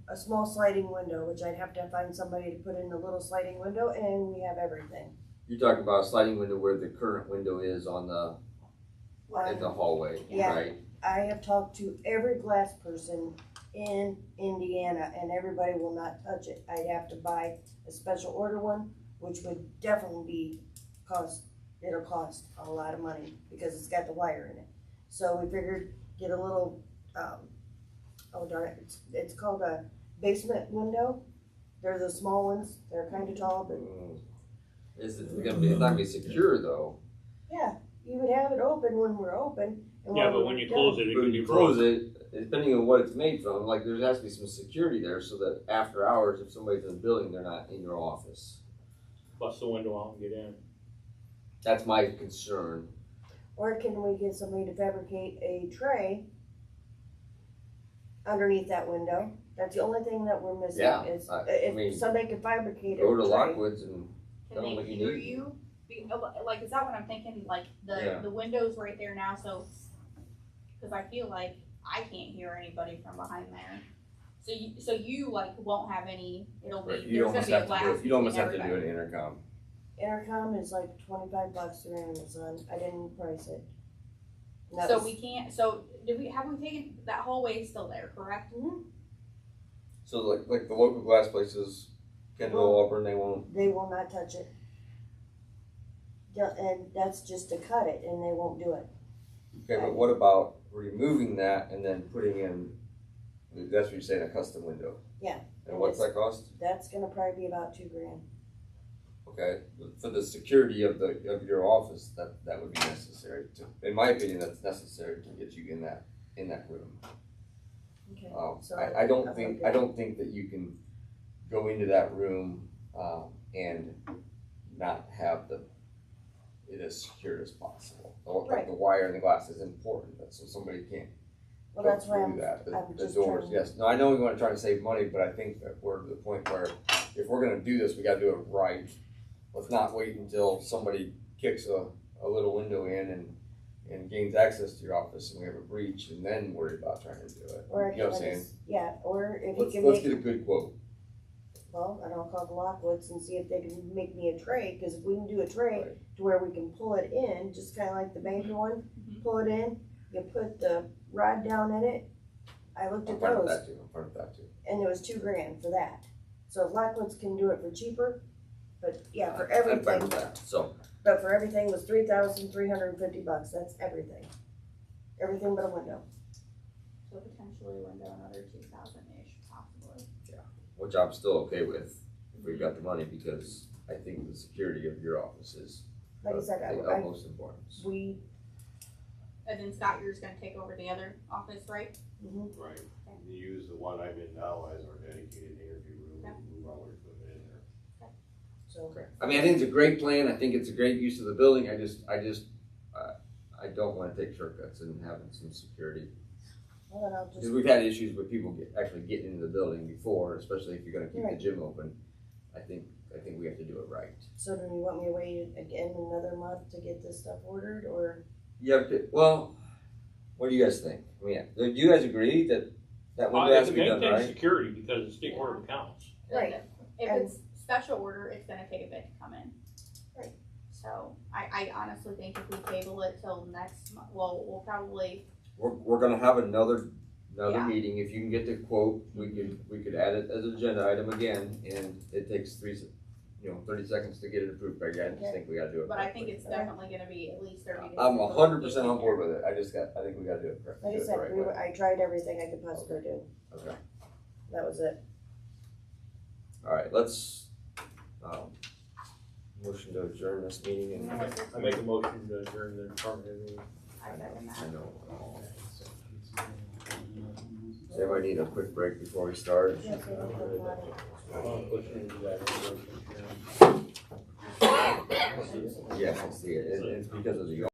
a small sliding window, which I'd have to find somebody to put in a little sliding window, and we have everything. You're talking about a sliding window where the current window is on in the hallway, Yeah. right? I have talked to every glass person in Indiana, and everybody will not touch it. I'd have to buy a special order one, which would definitely it'll cost a lot of money, because it's got the wire in it. So we figured get a little, oh darn it, it's called a basement window. They're the small ones, they're kind of tall, but It's not gonna be secure though. yeah, you would have it open when we're open. And Yeah, but when you close it, it But could when be you close broken. it, depending on what it's made from, like there has to be some security there so that after hours, if somebody's in the building, they're not in your office. Bust the window out and get in. That's my concern. Or can we get somebody to fabricate a tray underneath that window? That's the only thing that we're missing Yeah, is, I mean, if somebody could fabricate a Go to tray. Lockwood's and tell Can them they what you hear need. you? Like, is that what I'm thinking? Like, Yeah. the window's right there now, so, cause I feel like I can't hear anybody from behind there. So you like won't have any, it'll be, Right, you there's almost gonna be a have to glass do it, you almost between have to do everybody. an intercom. Intercom is like $25 through Amazon. I didn't price it. And that So was- we can't, have we taken, that hallway is still there, correct? So like the local glass places, Kendall, Auburn, they won't, They will not touch it. And that's just to cut it, and they won't do it. okay, but what about removing that and then putting in, that's what you're saying, a custom window? Yeah. And what's that cost? That's gonna probably be about $2,000. Okay, for the security of your office, that would be necessary to, in my opinion, that's necessary to get you in that room. Okay. Um, So I don't I'm think, okay. I don't think that you can go into that room, and not have it as secure as possible. Like Right. the wire and the glass is important, so somebody can't Well, go that's why through that. I'm The just doors, trying- yes, no, I know we wanna try to save money, but I think that we're to the point where if we're gonna do this, we gotta do it right. Let's not wait until somebody kicks a little window in and gains access to your office and we have a breach and then worry about trying to do it. Or You know what I'm can I saying? just- yeah, or if you Let's can get make, a good quote. well, I don't call the Lockwoods and see if they can make me a tray, cause if we can do a tray Right. to where we can pull it in, just kinda like the banker one, Mhm. pull it in, you put the rod down in it. I looked I'm at fine with those, that too, I'm fine with that too. and it was $2,000 for that. So if Lockwoods can do it for cheaper, but yeah, for I'm fine everything, with that, so, but for everything was $3,350, that's everything. Everything but a window. So potentially a window, another 2,000-ish possibly. which I'm still okay with, if we've got the money, because I think the security of your office is Like I of said, the utmost importance. we, And then Scott, you're just gonna take over the other office, right? Right, we use the one I'm in now as our dedicated interview room, Okay. and move all our equipment in there. so, Okay. I mean, I think it's a great plan, I think it's a great use of the building, I don't wanna take shortcuts and having some security. well, then I'll just, Because we've had issues with people actually getting into the building before, especially if you're gonna keep the Right. gym open. I think we have to do it right. so do you want me to wait again another month to get this stuff ordered, or? Yeah, well, what do you guys think? I mean, do you guys agree that window I has have to to be done maintain right? security because it's state board of accounts. Right. If And- it's special order, it's gonna take a bit to come in. Right. So I honestly think if we table it till next month, well, we'll probably, We're gonna have another Yeah. meeting, if you can get the quote, we could add it as an agenda item again, and it takes 30 seconds to get it approved, but yeah, I just Okay. think we gotta do it but I correctly. think it's definitely gonna be at least 30 days. I'm before 100% we on get board there. with it, I think we gotta do it correctly. Like I do it the said, right way. I tried everything I could possibly do, Okay, that was it. alright, let's, motion to adjourn this meeting and. I make a motion to adjourn the department meeting. I second that. I know. Does everybody need a quick break before we start? Yeah, so I'll put mine. I'll push into that. Yes, I see it, it's because of the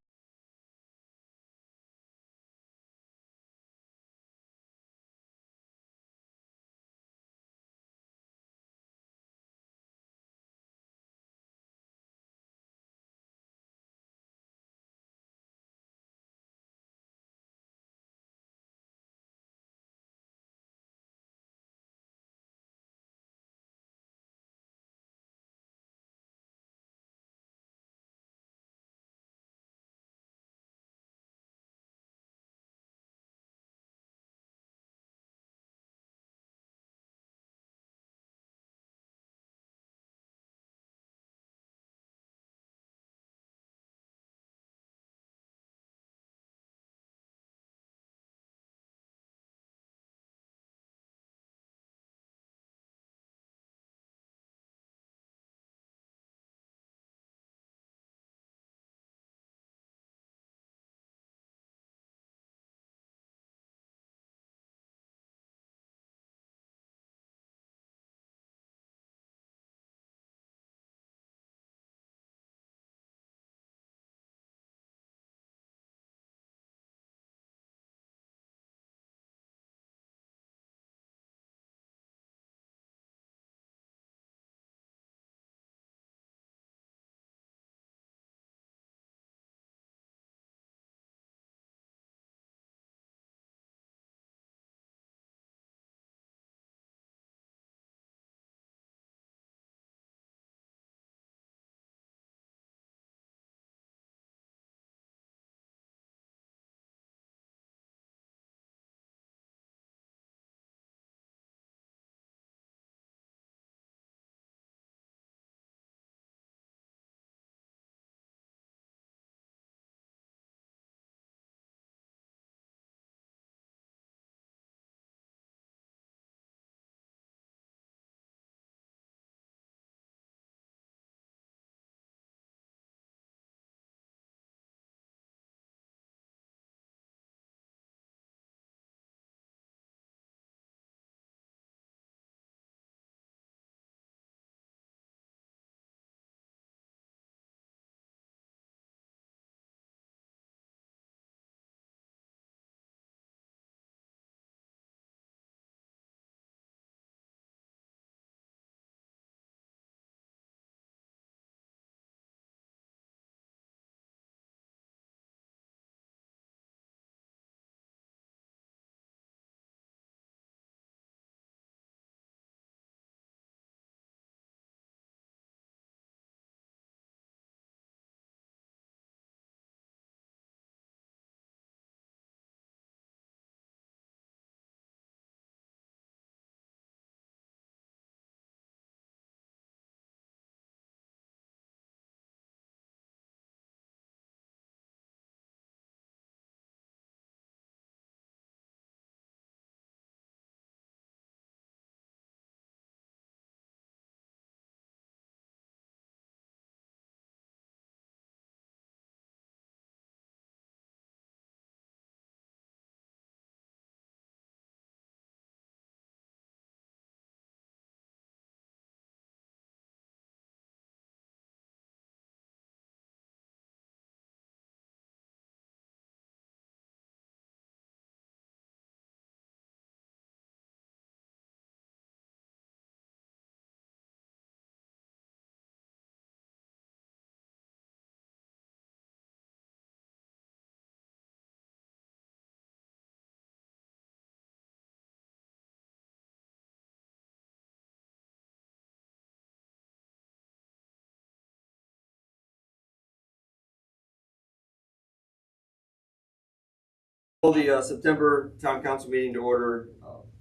Call the September Town Council meeting to order.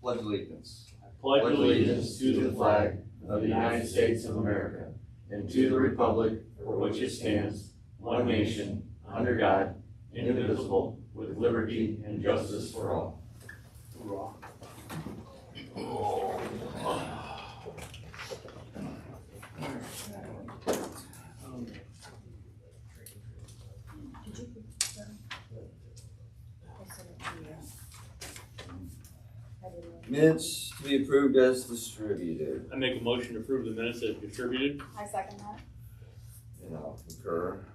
Pledge allegiance. Pledge allegiance to the flag of the United States of America and to the republic for which it stands, one nation, under God, indivisible, with liberty and justice for all. Minutes to be approved as distributed. I make a motion to approve the minutes as distributed. I second that. And I'll concur.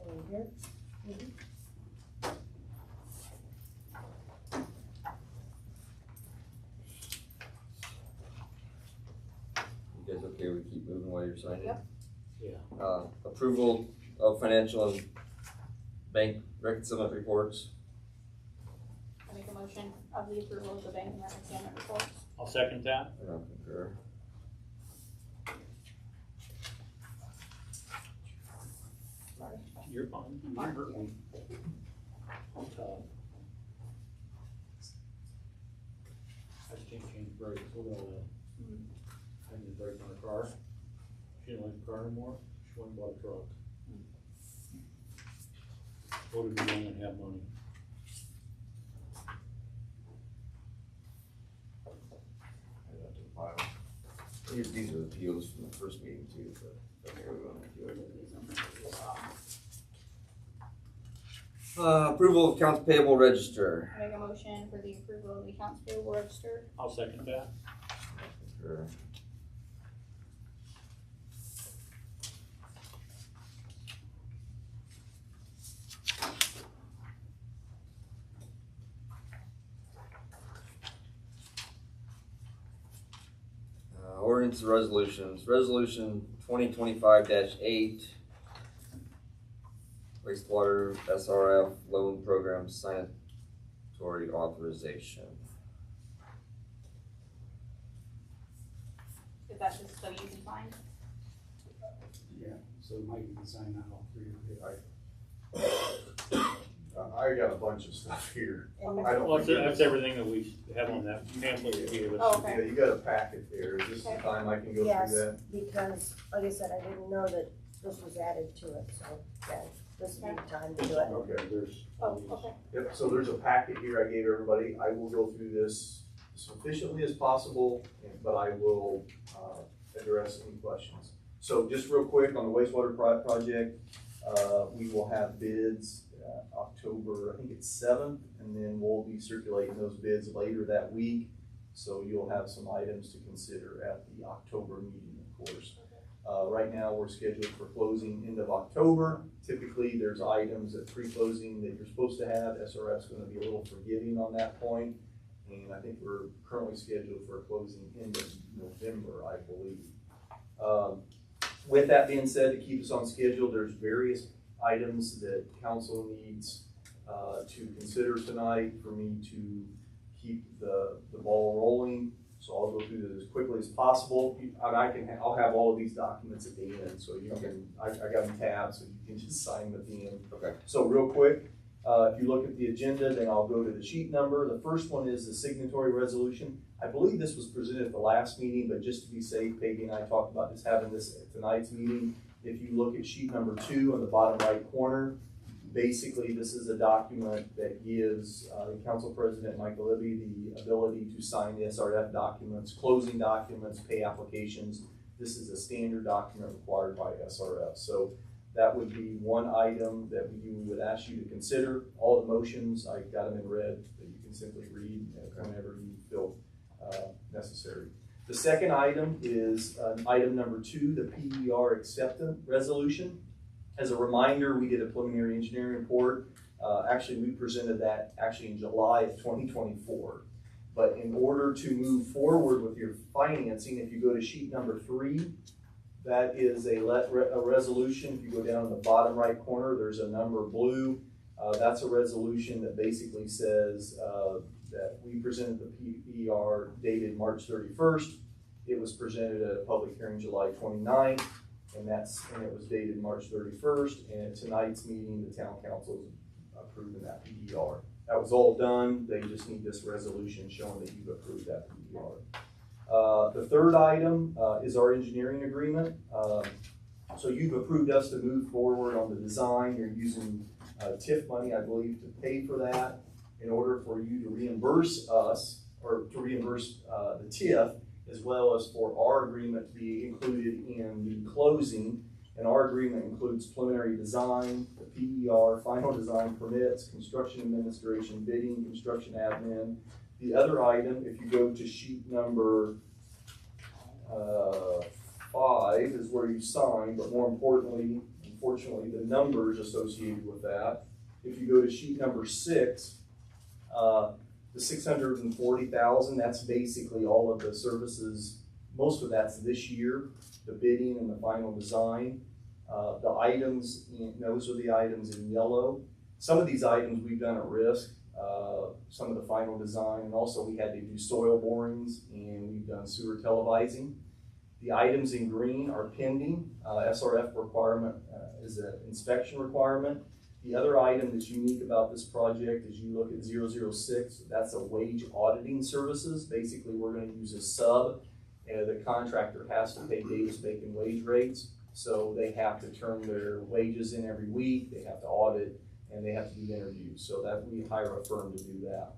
Over here. You guys okay we keep moving while you're signing? Yep. Yeah. Approval of financial and bank reconciliation reports. I make a motion of the approval of the bank and reconciliation reports. I'll second that. And I'll concur. Sorry. You're fine. You didn't hurt me. I'm tough. I just can't change brakes. We're gonna hang the brake on her car. She didn't like the car anymore. She went and bought a truck. Voted to young and have money. These are the appeals from the first meeting too, but okay, we won't do it. Approval of accounts payable register. I make a motion for the approval of the accounts payable register. I'll second that. Concur. Ordinance and resolutions. Resolution 2025-8. Wastewater SRF loan program signatory authorization. Is that just so you can sign? Yeah, so Mike, you can sign that all three of you. I got a bunch of stuff here. And I don't Well, think that's everything that we have on that pamphlet you gave us. Oh, okay. Yeah, you got a packet there. Is this the Okay. time I can go yes, through that? because, like I said, I didn't know that this was added to it, so, yeah, this would be the time to do it. Okay, there's. Oh, okay. Yep, so there's a packet here I gave everybody. I will go through this as efficiently as possible, but I will, address any questions. So just real quick on the wastewater project, we will have bids, October, I think it's 7th, and then we'll be circulating those bids later that week. So you'll have some items to consider at the October meeting, of course. Right now, we're scheduled for closing end of October. Typically, there's items at pre-closing that you're supposed to have. SRF's gonna be a little forgiving on that point. And I think we're currently scheduled for a closing end of November, I believe. With that being said, to keep us on schedule, there's various items that council needs to consider tonight for me to keep the ball rolling. So I'll go through this as quickly as possible. I'll have all of these documents at the end, so you can, I got them tabbed, so you can just sign them at the end. Okay. So real quick, if you look at the agenda, then I'll go to the sheet number. The first one is the signatory resolution. I believe this was presented at the last meeting, but just to be safe, Peggy and I talked about just having this at tonight's meeting. If you look at sheet number 2 on the bottom right corner, basically this is a document that gives the council president, Michael Libby, the ability to sign the SRF documents, closing documents, pay applications. This is a standard document required by SRF. So that would be one item that we would ask you to consider. All the motions, I got them in red that you can simply read whenever you feel necessary. The second item is item number 2, the PER acceptance resolution. As a reminder, we did a preliminary engineering report. Actually, we presented that in July of 2024. But in order to move forward with your financing, if you go to sheet number 3, that is a resolution. If you go down in the bottom right corner, there's a number blue. That's a resolution that basically says that we presented the PER dated March 31st. It was presented at a public hearing July 29th, and it was dated March 31st. And at tonight's meeting, the town council is approving that PER. That was all done. They just need this resolution showing that you've approved that PER. The third item is our engineering agreement. So you've approved us to move forward on the design. You're using TIF money, I believe, to pay for that in order for you to reimburse us, or to reimburse the TIF, as well as for our agreement to be included in the closing. And our agreement includes preliminary design, the PER, final design permits, construction administration, bidding, construction admin. The other item, if you go to sheet number 5, is where you sign, but more importantly, unfortunately, the numbers associated with that. If you go to sheet number 6, the $640,000, that's basically all of the services. Most of that's this year, the bidding and the final design. The items, those are the items in yellow. Some of these items we've done at risk, some of the final design, and also we had to do soil borings, and we've done sewer televising. The items in green are pending. SRF requirement is an inspection requirement. The other item that's unique about this project is you look at 006, that's a wage auditing services. Basically, we're going to use a sub, and the contractor has to pay Davis-Bacon wage rates. So they have to turn their wages in every week, they have to audit, and they have to do interviews. So that we hire a firm to do that.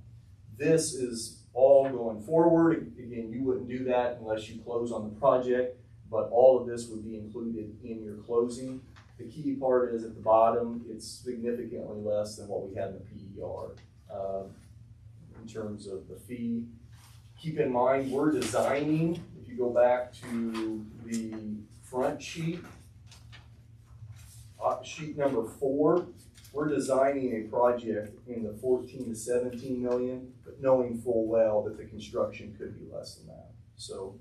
This is all going forward. Again, you wouldn't do that unless you close on the project, but all of this would be included in your closing. The key part is at the bottom, it's significantly less than what we had in the PER in terms of the fee. Keep in mind, we're designing, if you go back to the front sheet, sheet number 4, we're designing a project in the 14 to 17 million, but knowing full well that the construction could be less than that. So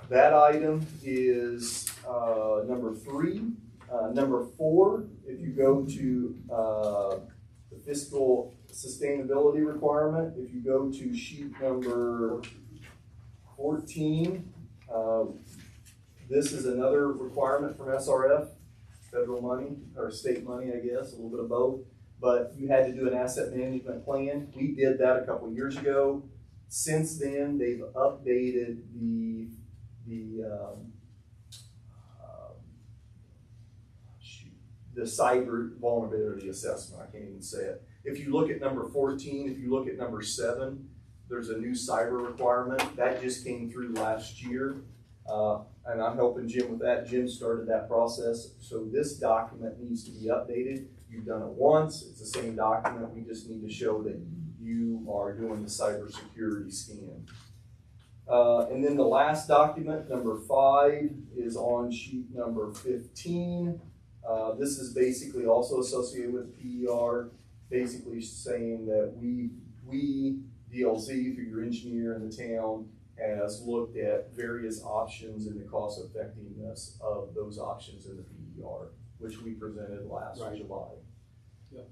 that item is number 3. Number 4, if you go to the fiscal sustainability requirement, if you go to sheet number 14, this is another requirement from SRF, federal money, or state money, I guess, a little bit of both. But you had to do an asset management plan. We did that a couple years ago. Since then, they've updated the cyber vulnerability assessment. I can't even say it. If you look at number 14, if you look at number 7, there's a new cyber requirement. That just came through last year. And I'm helping Jim with that. Jim started that process. So this document needs to be updated. You've done it once. It's the same document. We just need to show that you are doing the cybersecurity scan. And then the last document, number 5, is on sheet number 15. This is basically also associated with PER, basically saying that we DLZ, through your engineer in the town, has looked at various options and the cost effectiveness of those options in the PER, which we presented last July. Yep.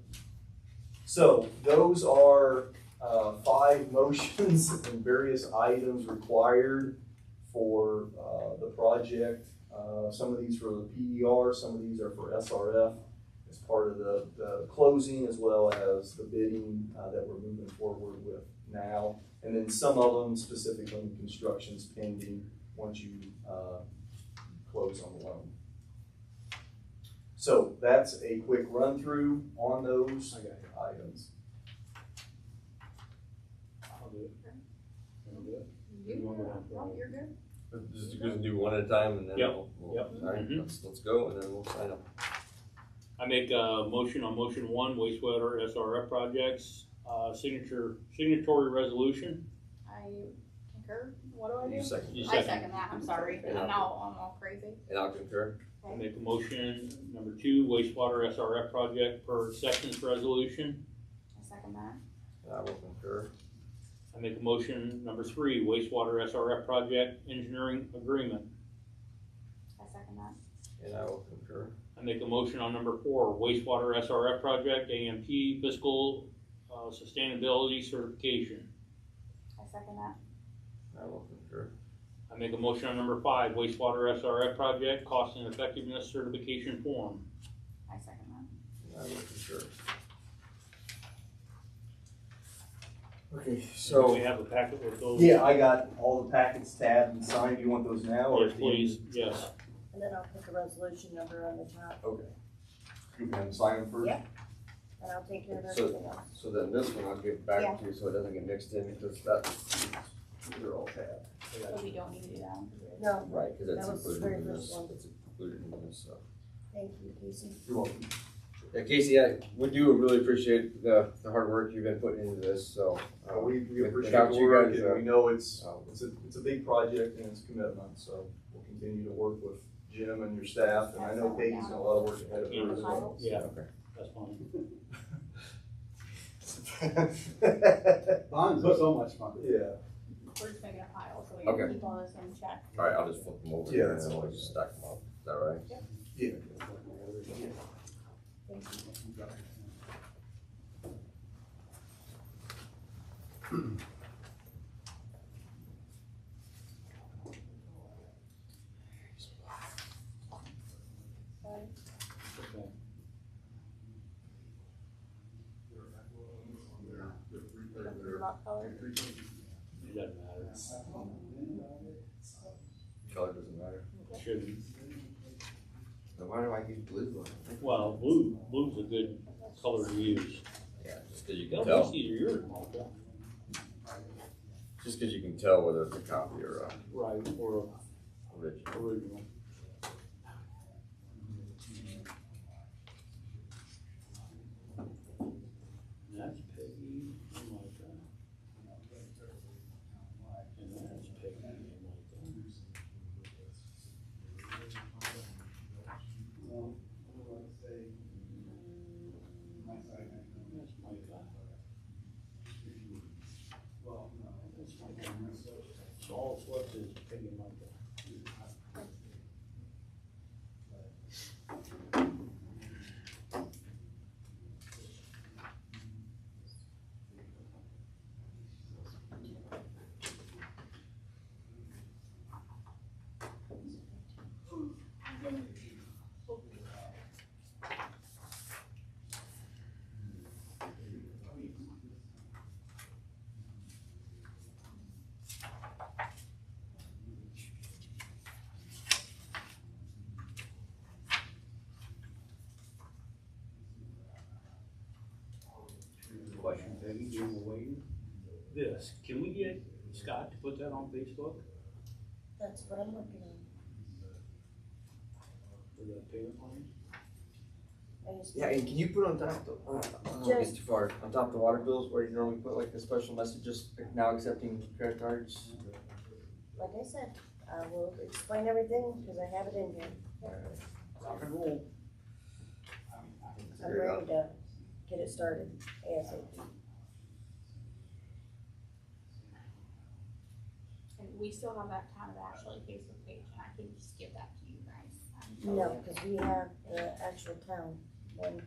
So those are 5 motions and various items required for the project. Some of these for the PER, some of these are for SRF as part of the closing, as well as the bidding that we're moving forward with now. And then some of them specifically in construction's pending once you close on the loan. So that's a quick run through on those items. I'll do it. I'll do it. You're good. Just gonna do one at a time and then Yep. we'll Yep. all right, let's go and then we'll sign them. I make a motion on motion 1, wastewater SRF projects, signatory resolution. I concur. What do I do? You second. You I second that. I'm sorry. And I'm all crazy. And I'll concur. I make a motion number 2, wastewater SRF project per acceptance resolution. I second that. And I will concur. I make a motion number 3, wastewater SRF project engineering agreement. I second that. And I will concur. I make a motion on number 4, wastewater SRF project AMP fiscal sustainability certification. I second that. I will concur. I make a motion on number 5, wastewater SRF project, cost and effectiveness certification form. I second that. I will concur. Okay, Do so, we have a packet with those? yeah, I got all the packets tabbed and signed. Do you want those now or? Yes, please, yes. And then I'll put the resolution number on the top, Okay. You can sign them first? Yeah. and I'll take care of So- everything else. So then this one I'll give back to you so it doesn't get mixed in because that's, they're all tabbed. So we don't need to do that one. No, Right, cause that's That was the included very in first this, one. it's included in this, so. thank you, Casey. You're welcome. Yeah, Casey, we do really appreciate the hard work you've been putting into this, so. We appreciate without the you work guys, and we know it's um, a big project and it's a commitment, so we'll continue to work with Jim and your staff, and I know Katie's got a lot of work ahead of her as well. Yeah, Okay. that's fine. Bonds are so much fun. Yeah. We're just making a pile, so we Okay. can keep all this in check. Alright, I'll just flip them over Yeah, and that's then we'll fine. just stack them up, is that right? Yeah. Okay. Rock color. It doesn't matter. Color doesn't matter. Shouldn't. Then why do I use blue? Well, blue's a good color to use. Yeah, just cause you These can tell, are yours, Malta. just cause you can tell whether it's a copy or Right, or original. original. That's Peggy and Micah. And that's Peggy and Micah. That's Micah. That's Micah. So all it's left is Peggy and Micah. Question, Peggy, do you waiting? This, can we get Scott to put that on Facebook That's what I'm working on. for the payment plan? I just- Yeah, and can you put on top the, it's too far, on top of the water bills where you normally put like a special message, just now accepting credit cards? Like I said, I will explain everything, cause I have it in here. Rock and roll. I'm ready to get it started ASAP. And we still have that Town of Ashley Facebook page, and I can just give that to you guys. No, cause we have the actual town, and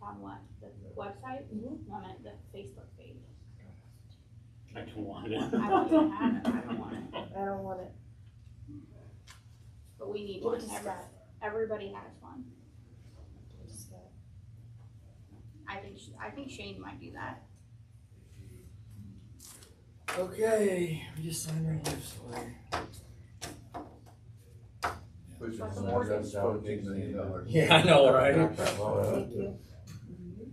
Town what? The website? No, I meant the Facebook page. I don't want it. I don't even have it, I don't want it, I don't want it. but we need Give one, it to Scott. everybody has one. Scott. I think Shane might do that. Okay, we just signed our gifts away. Push it That's from a one mortgage. down to $14 million. Yeah, I know, right? Knock that low out. Thank you.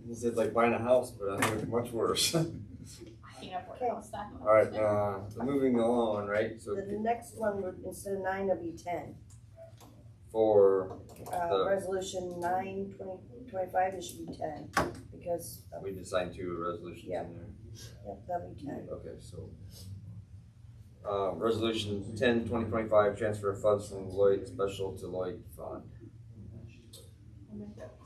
This is like buying a house, but I think it's much worse. I can't afford a house that much. Alright, moving along, right, so The next one would, instead of 9, it'll be 10. for, The- Resolution 9/2025, it should be 10, because, we just signed 2 resolutions in Yeah. there. yep, that'll be 10. Okay, so. Resolution 10/2025, transfer of funds from Lloyd Special to Lloyd Fund.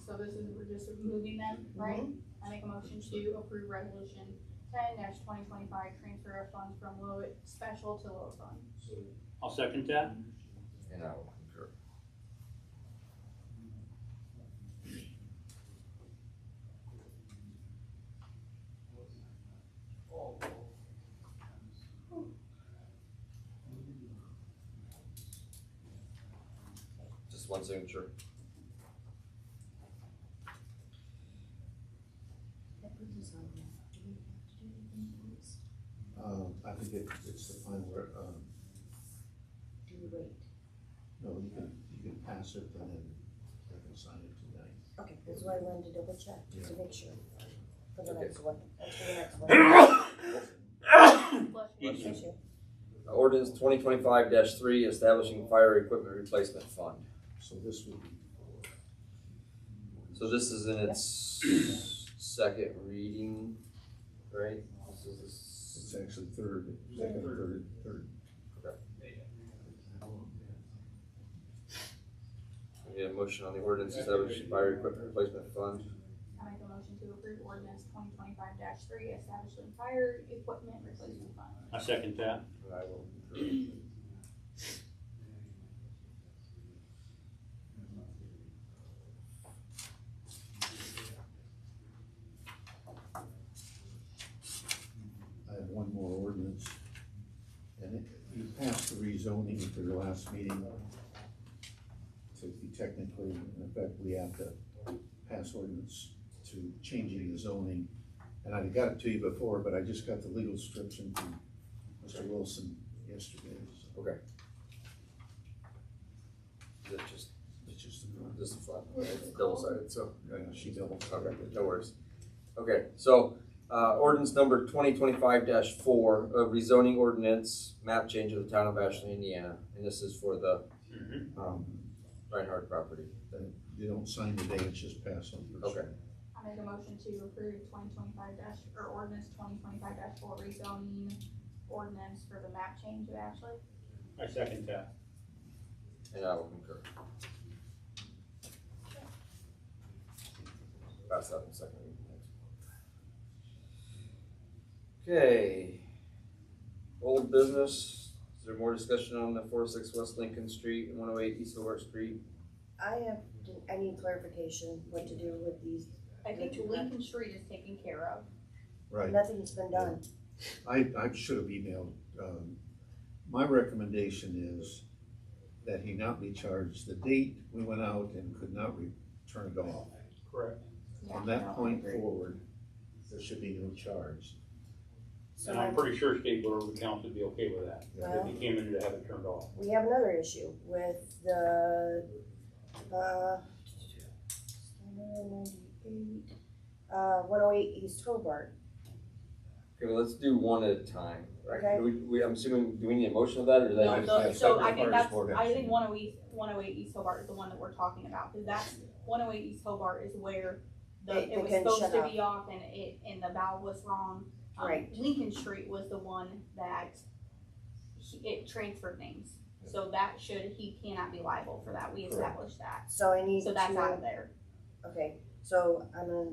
So this is, we're just moving them, right? I make a motion to approve resolution 10-2025, transfer of funds from Lowit Special to Lowit Fund. I'll second that. And I will concur. one signature. That puts us on there. Do we have to do anything else? I think it's the final, Do we wait? no, you can pass it and then they can sign it tonight. Okay, that's why I wanted to double check, just to make sure. For the Okay. next one, that's for the next one. Bless you. Thank you. Ordinance 2025-3, establishing fire equipment replacement fund. So this would be, So this is in its second reading, right? This is it's actually second, third. we need a motion on the ordinance establishing fire equipment replacement fund. I make a motion to approve ordinance 2025-3, establishing fire equipment replacement fund. I second that. And I will concur. I have one more ordinance. And you passed the rezoning at your last meeting. To be technically, in effect, we have to pass ordinance to changing the zoning. And I got it to you before, but I just got the legal description from Mr. Wilson yesterday. So Okay. Is it just it's just, a flat? It's double-sided, so. she double. Okay, no worries. Okay, so, ordinance number 2025-4, rezoning ordinance, map change of the town of Ashley, Indiana. And this is for the, Reinhardt property. You don't sign the day, it's just passed on first. Okay. I make a motion to approve ordinance 2025-4 rezoning ordinance for the map change of Ashley. I second that. And I will concur. Pass that in second reading. Okay. Old business. Is there more discussion on the 406 West Lincoln Street and 108 East Hobart Street? I need clarification what to do with these. I think Lincoln Street is taken care of. Right. Nothing's been done. I should have emailed, my recommendation is that he not be charged the date we went out and could not turn it off. Correct. From that point forward, there should be no charge. And I'm pretty sure State Board of Accounts would be okay with that, if he came in to have it turned off. We have another issue with the, 108 East Hobart. Okay, well, let's do one at a time. Right? Okay. I'm assuming, do we need a motion of that, or is that? No, so I think that's, I think 108 East Hobart is the one that we're talking about, because that's, 108 East Hobart is where it was can supposed shut to off. be off and the valve was wrong. Right. Lincoln Street was the one that it transferred names, so that he cannot be liable for that, we established that. So I need to. So that's out of there. Okay, so I'm gonna,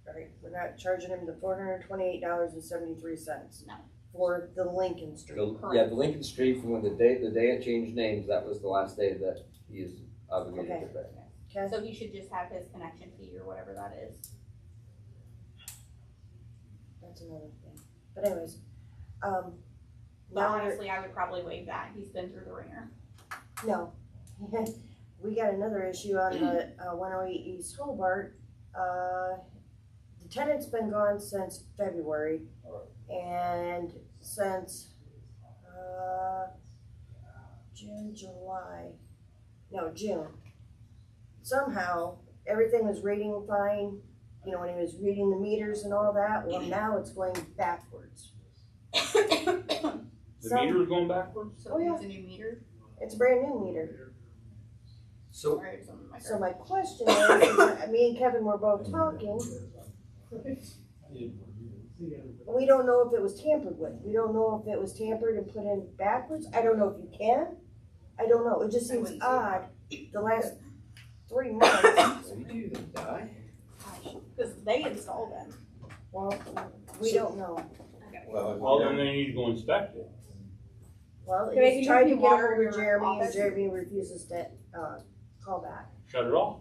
alright, we're not charging him the $428.73. No. For the Lincoln Street. Yeah, the Lincoln Street, from when the day it changed names, that was the last day that he is obligated Okay. to pay. Okay, So he should just have his connection fee or whatever that is. that's another thing. But anyways, But now we're, honestly, I would probably waive that, he's been through the ringer. no. We got another issue on the 108 East Hobart. The tenant's been gone since February, and since June. Somehow everything was reading fine. You know, when he was reading the meters and all that. Well, now it's going backwards. The meter is going backwards? So it's a new meter? It's a brand new meter. So, Or something like So that. my question is, me and Kevin were both talking. We don't know if it was tampered with. We don't know if it was tampered and put in backwards. I don't know if you can. I don't know. It just seems odd the last 3 months. Because they installed them. Well, we don't know. Well, then they need to go inspect it. Well, Can I he's see tried to your get water over in to your Jeremy, and office? Jeremy refuses to call back. Shut it off.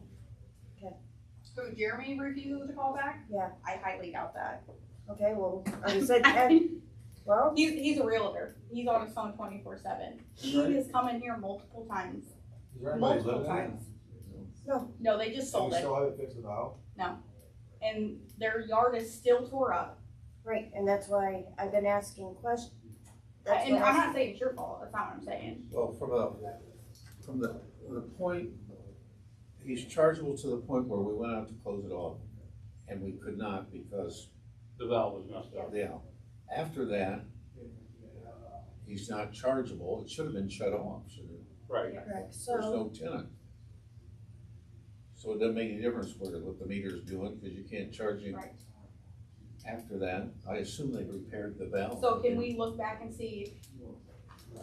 So Jeremy refuses to call back? Yeah. I highly doubt that. Okay, well, like I said, Ken, well, He's a realtor. He's on his phone 24/7. He has come in here multiple times Is there anybody multiple living in it? times. No, they just Can sold we it, still have it fixed without? and their yard is still tore up. Right, and that's why I've been asking questions. And I'm not saying it's your fault, that's not what I'm saying. Well, from the point, he's chargeable to the point where we went out to close it off, and we could not because, The valve was messed up. yeah. After that, he's not chargeable, it should have been shut off, Right. Correct, there's so, no tenant. So it doesn't make any difference what the meter's doing, because you can't charge him. Right. After that, I assume they repaired the valve. So can we look back and see,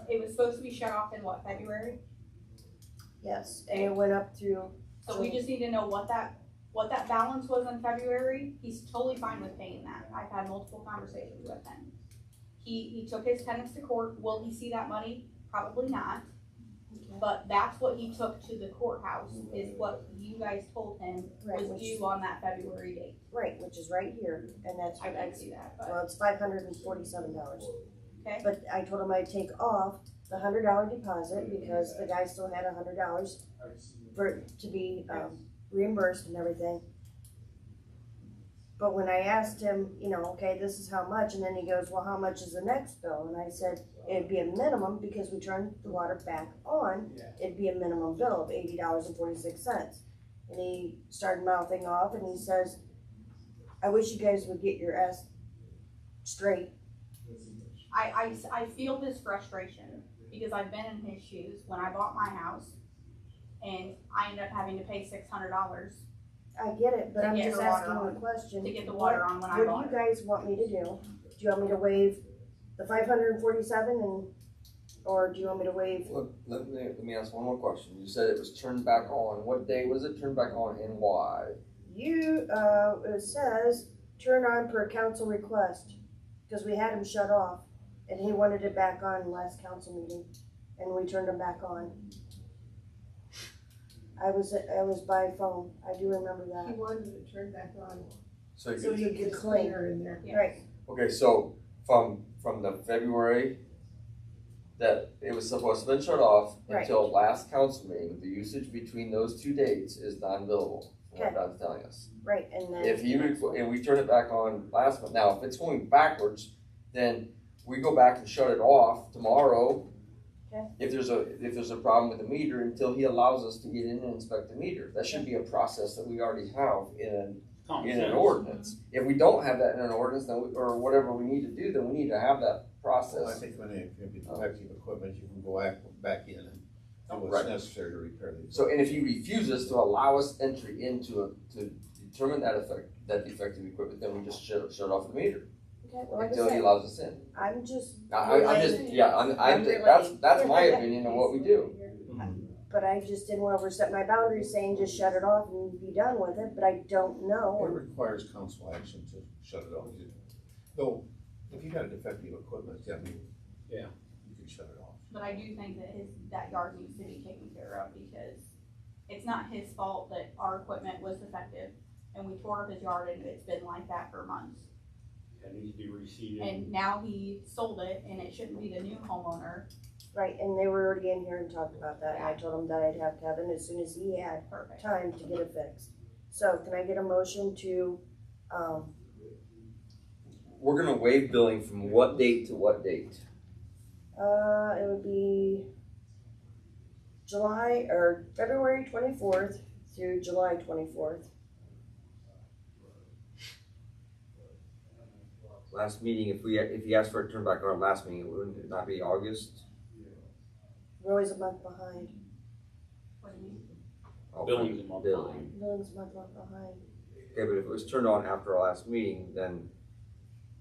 it was supposed to be shut off in what, February? yes, and it went up through, So we just need to know what that balance was in February. He's totally fine with paying that. I've had multiple conversations with him. He took his tenants to court. Will he see that money? Probably not. But that's what he took to the courthouse, is what you guys told him Right, was which due on that February date. right, which is right here, and that's I what I, can see that, but, well, it's $547. okay, But I told him I'd take off the $100 deposit because the guy still had $100 for, to be, reimbursed and everything. But when I asked him, okay, this is how much, and then he goes, well, how much is the next bill? And I said, it'd be a minimum, because we turned the water back on, it'd be a minimum bill of $80.46. And he started mouthing off, and he says, I wish you guys would get your ass straight. I feel his frustration because I've been in his shoes when I bought my house and I ended up having to pay $600 I get it, but To I'm get just the water asking on. the question. to get the water on when I What bought do it. you guys want me to do? Do you want me to waive the 547 or do you want me to waive? Look, let me ask one more question. You said it was turned back on. What day was it turned back on and why? It says, turn on per council request, because we had him shut off, and he wanted it back on last council meeting, and we turned him back on. I was by phone, I do remember He that. wanted it turned back on. So you So could, you could clean, In there. Yeah. right, okay, so from the February that it was supposed to have been shut off Right. until last council meeting, the usage between those 2 dates is non-billable, from what Okay. God's telling us. right, and then. If and we turn it back on last month, now if it's going backwards, then we go back and shut it off tomorrow. Okay. If there's a problem with the meter, until he allows us to get in and inspect the meter. That should be a process that we already have in an ordinance. If we don't have that in an ordinance, then or whatever we need to do, then we need to have that process. Well, I think when if you defective equipment, you can go back in and do what's Right. necessary to repair the. So, and if he refuses to allow us entry to determine that defective equipment, then we just shut off the meter Okay, well, like I until he said, allows us in. I'm just. I'm just, yeah, I'm relaying. that's my opinion of what we do. But I just didn't want to overstep my boundaries saying just shut it off and be done with it, but I don't It know. requires council action to shut it off. Though, if you got defective equipment, you can shut it off. But I do think that yard needs to be taken care of because it's not his fault that our equipment was defective and we tore up his yard and it's been like that for months. It needs to be reseeded. And now he sold it and it shouldn't be the new homeowner. Right, and they were already in here and talked about that, and I told them that I'd have Kevin as soon as he had Perfect. time to get it fixed. So can I get a motion to, We're gonna waive billing from what date to what date? it would be February 24th through July 24th. Last meeting, if you asked for it turned back on last meeting, it would not be August? We're always a month behind. What do you mean? Billing's a month Billing. Billing's a month behind. Okay, but if it was turned on after our last meeting, then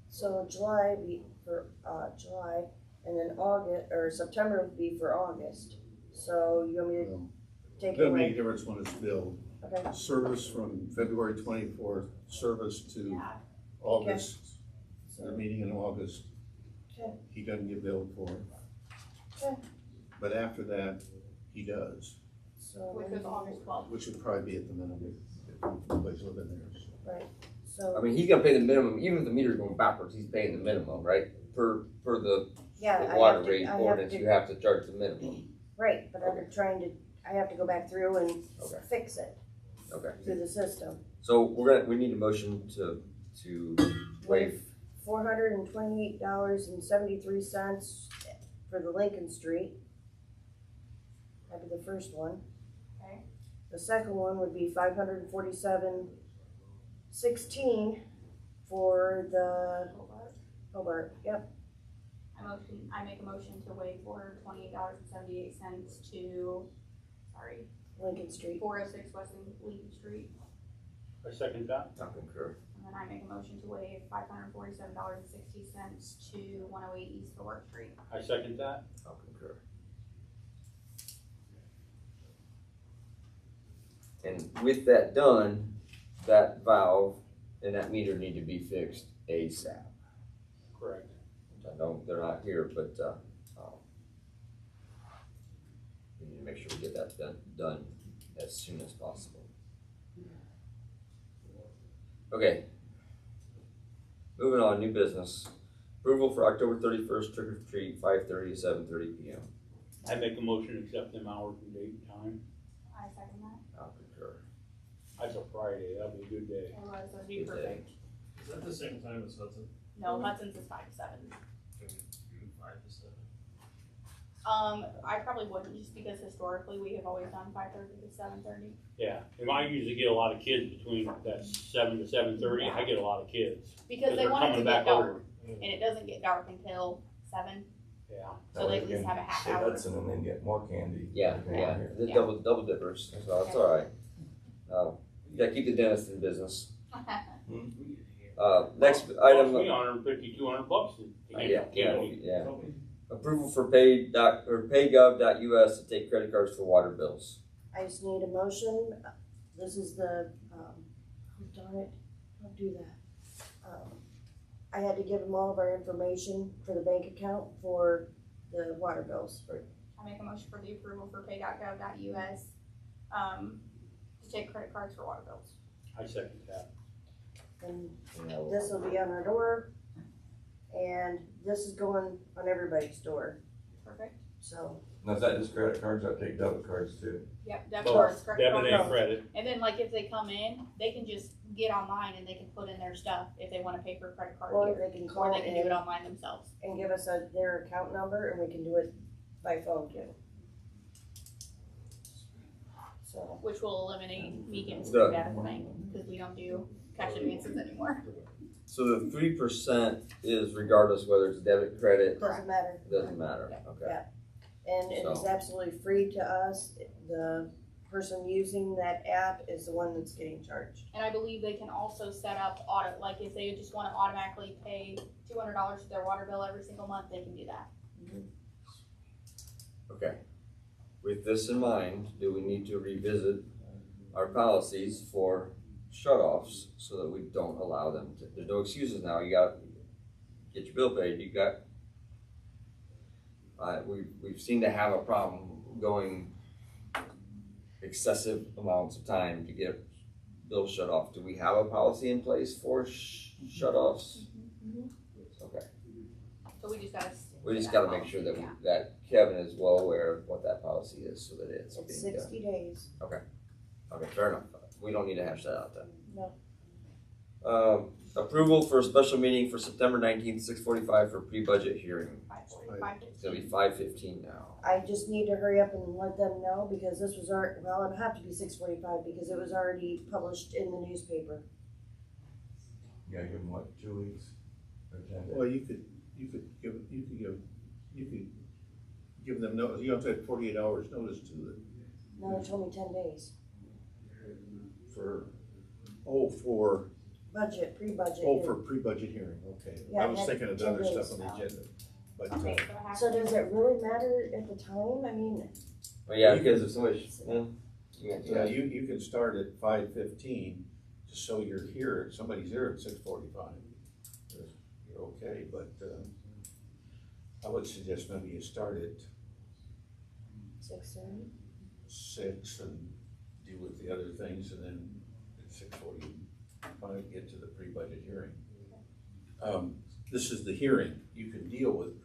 So July would be for, July, and then August, or September would be for August. So you want me to take it Doesn't make a away? difference when it's billed. Okay, Service from February 24th, service to August, the meeting in August. Okay. He doesn't get billed for it. Okay. But after that, he does, so. Which was August 12th. which would probably be at the minimum if nobody's living there. Right, so. I mean, he's gonna pay the minimum, even if the meter's going backwards, he's paying the minimum, right? Per the Yeah, I water have to- rate I have ordinance, to- you have to charge the minimum. Right, but I'm trying to, I have to go back through and Okay. fix it Okay. through the system. So we need a motion to waive, $428.73 for the Lincoln Street. That'd be the first one. Okay. The second one would be $547.16 for the Hobart, yep. I make a motion to waive $428.78 to, Lincoln Street. 406 West Lincoln Street. I second that. I'll concur. And then I make a motion to waive $547.60 to 108 East Hobart Street. I second that. I'll concur. And with that done, that valve and that meter need to be fixed ASAP. Correct. I know they're not here, but, we need to make sure we get that done as soon as possible. Okay. Moving on, new business. Approval for October 31st, trick or treat, 5:30 to 7:30 p.m. I make a motion to accept them hours and date and time. I second that. I'll concur. That's a Friday, that'll be a good day. That'd be Good day. perfect. Is that the same time as Hudson? No, Hudson's is 5 to 7. Can we do 5 to 7? I probably wouldn't, just because historically we have always done 5:30 to 7:30. Yeah, and I usually get a lot of kids between that 7 to 7:30, I get a lot of kids. Because they they're want it to coming get back dark, over. and it doesn't get dark until 7, Yeah. so they at least have a half Stay hour. Hudson and then get more candy. Yeah, Yeah. the Yeah. double dippers, so that's all right. You gotta keep the dentist in business. Next item. Cost me $150, $200 to get candy. Yeah. Approval for paygov.us to take credit cards for water bills. I just need a motion. This is the, oh darn it, don't do that. I had to give them all of our information for the bank account for the water bills. I make a motion for the approval for pay.gov.us, to take credit cards for water bills. I second that. And this will be on our door, and this is going on everybody's door, Perfect. so. Now, is that just credit cards? I take debit cards too. Yep, debit Both. cards, credit Debit and cards. credit. And then like if they come in, they can just get online and they can put in their stuff if they wanna pay for a credit card Or here. they can Or call they can do it in online themselves. and give us their account number, and we can do it by phone too. So, Which will eliminate me getting The- screwed out of the bank, because we don't do cash advances anymore. So the 3% is regardless whether it's debit, credit, doesn't matter. doesn't matter, okay. Yeah. And it is So- absolutely free to us. The person using that app is the one that's getting charged. And I believe they can also set up audit, like if they just wanna automatically pay $200 to their water bill every single month, they can do that. Okay. With this in mind, do we need to revisit our policies for shut-offs so that we don't allow them to, there's no excuses now, you got, get your bill paid, you got, we've seemed to have a problem going excessive amounts of time to get bills shut off. Do we have a policy in place for shut-offs? Okay. So we just gotta. We just gotta make sure that, that Kevin is well aware of what that policy is so that it's It's being done. 60 days. Okay, fair enough. We don't need to hash that out then. No. Approval for a special meeting for September 19th, 6:45 for pre-budget hearing. 5:45. It's gonna be 5:15 now. I just need to hurry up and let them know because this was well, it'll have to be 6:45 because it was already published in the newspaper. You gotta give them what, 2 weeks? Or 10 days? Well, you could give them notice, you don't have to have 48 hours notice to the, No, they told me 10 days. for Pre-budget. for pre-budget hearing, okay. Yeah, I was that- thinking of the 10 other days. stuff on the agenda, but, Okay, so it has So to does be- it really matter at the time? I mean, Well, yeah, because if somebody, yeah, you can start at 5:15, just so you're here, somebody's here at 6:45. You're okay, but, I would suggest maybe you start at 6:30. 6 and deal with the other things, and then at 6:45 get to the pre-budget hearing. this is the hearing. You can deal with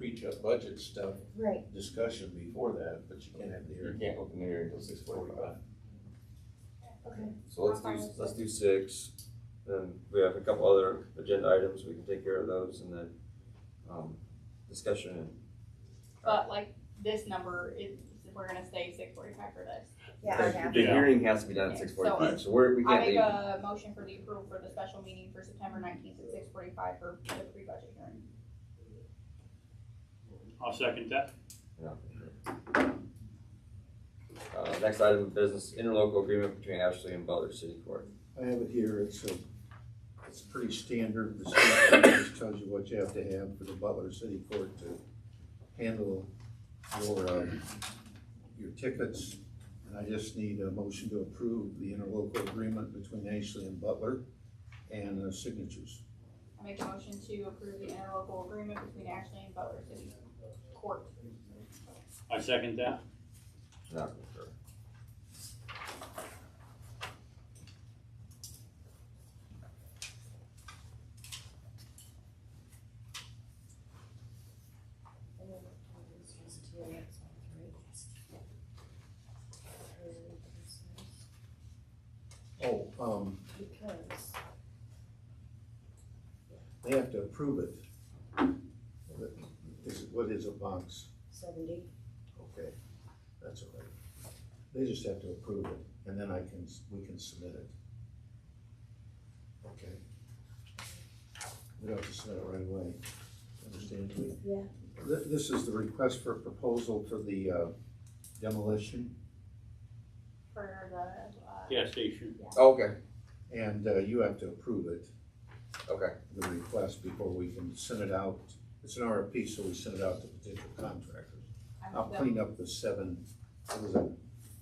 budget stuff, Right. discussion before that, but you can't have the You hearing. can't open the hearing until 6:45. Okay. So let's do 6. Then we have a couple other agenda items, we can take care of those, and then, discussion. But like this number is, we're gonna stay 6:45 for this. Yeah, I have. The hearing has to be done at Okay, 6:45, so we I can't make leave. a motion for the approval for the special meeting for September 19th at 6:45 for the pre-budget hearing. I'll second that. Next item of business, interlocal agreement between Ashley and Butler City Court. I have it here, it's pretty standard, the state just tells you what you have to have for the Butler City Court to handle your tickets. And I just need a motion to approve the interlocal agreement between Ashley and Butler and signatures. I make a motion to approve the interlocal agreement between Ashley and Butler City Court. I second that. Not concur. Because They have to approve it. What is a box? 70. Okay, that's all right. They just have to approve it, and then we can submit it. Okay. We don't have to submit it right away, understand me? Yeah. This is the request for proposal for the demolition, For the, Gas station. Okay, and you have to approve it, okay. the request, before we can send it out. It's an RFP, so we send it out to potential contractors. I'll clean up the 7, it was a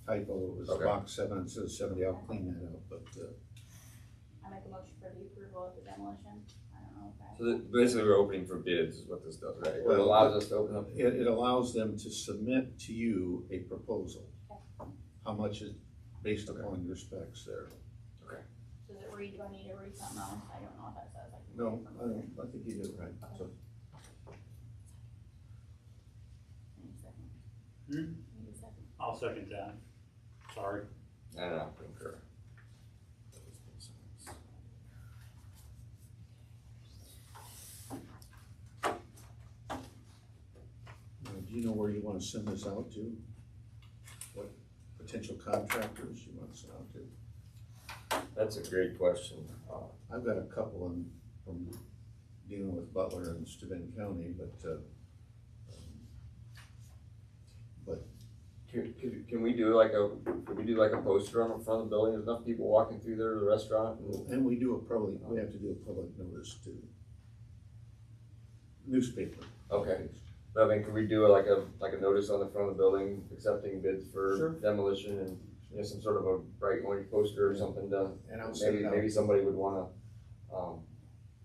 typo, it was Okay. box 7 instead of 70, I'll clean that up, but, I make a motion for the approval of the demolition. I don't know if that. So basically, we're opening for bids is what this does, right? It Well, allows us to open up. it allows them to submit to you a proposal. How much is based upon your specs there? Does it read, do I need to read something else? I don't know what that says. I can No, read it from here. I think you did it right, so. Need a second. Hmm? Need a second. I'll second that. Sorry. And I'll concur. Do you know where you wanna send this out to? What potential contractors you wanna send out to? That's a great question. I've got a couple from dealing with Butler and Steuben County, but Can we do like a poster on the front of the building? There's enough people walking through there to the restaurant. and we have to do a public notice to newspaper. Okay. But I mean, could we do like a notice on the front of the building accepting bids for Sure. demolition and, you know, some sort of a bright orange poster or something to, And I'll send it out. maybe somebody would want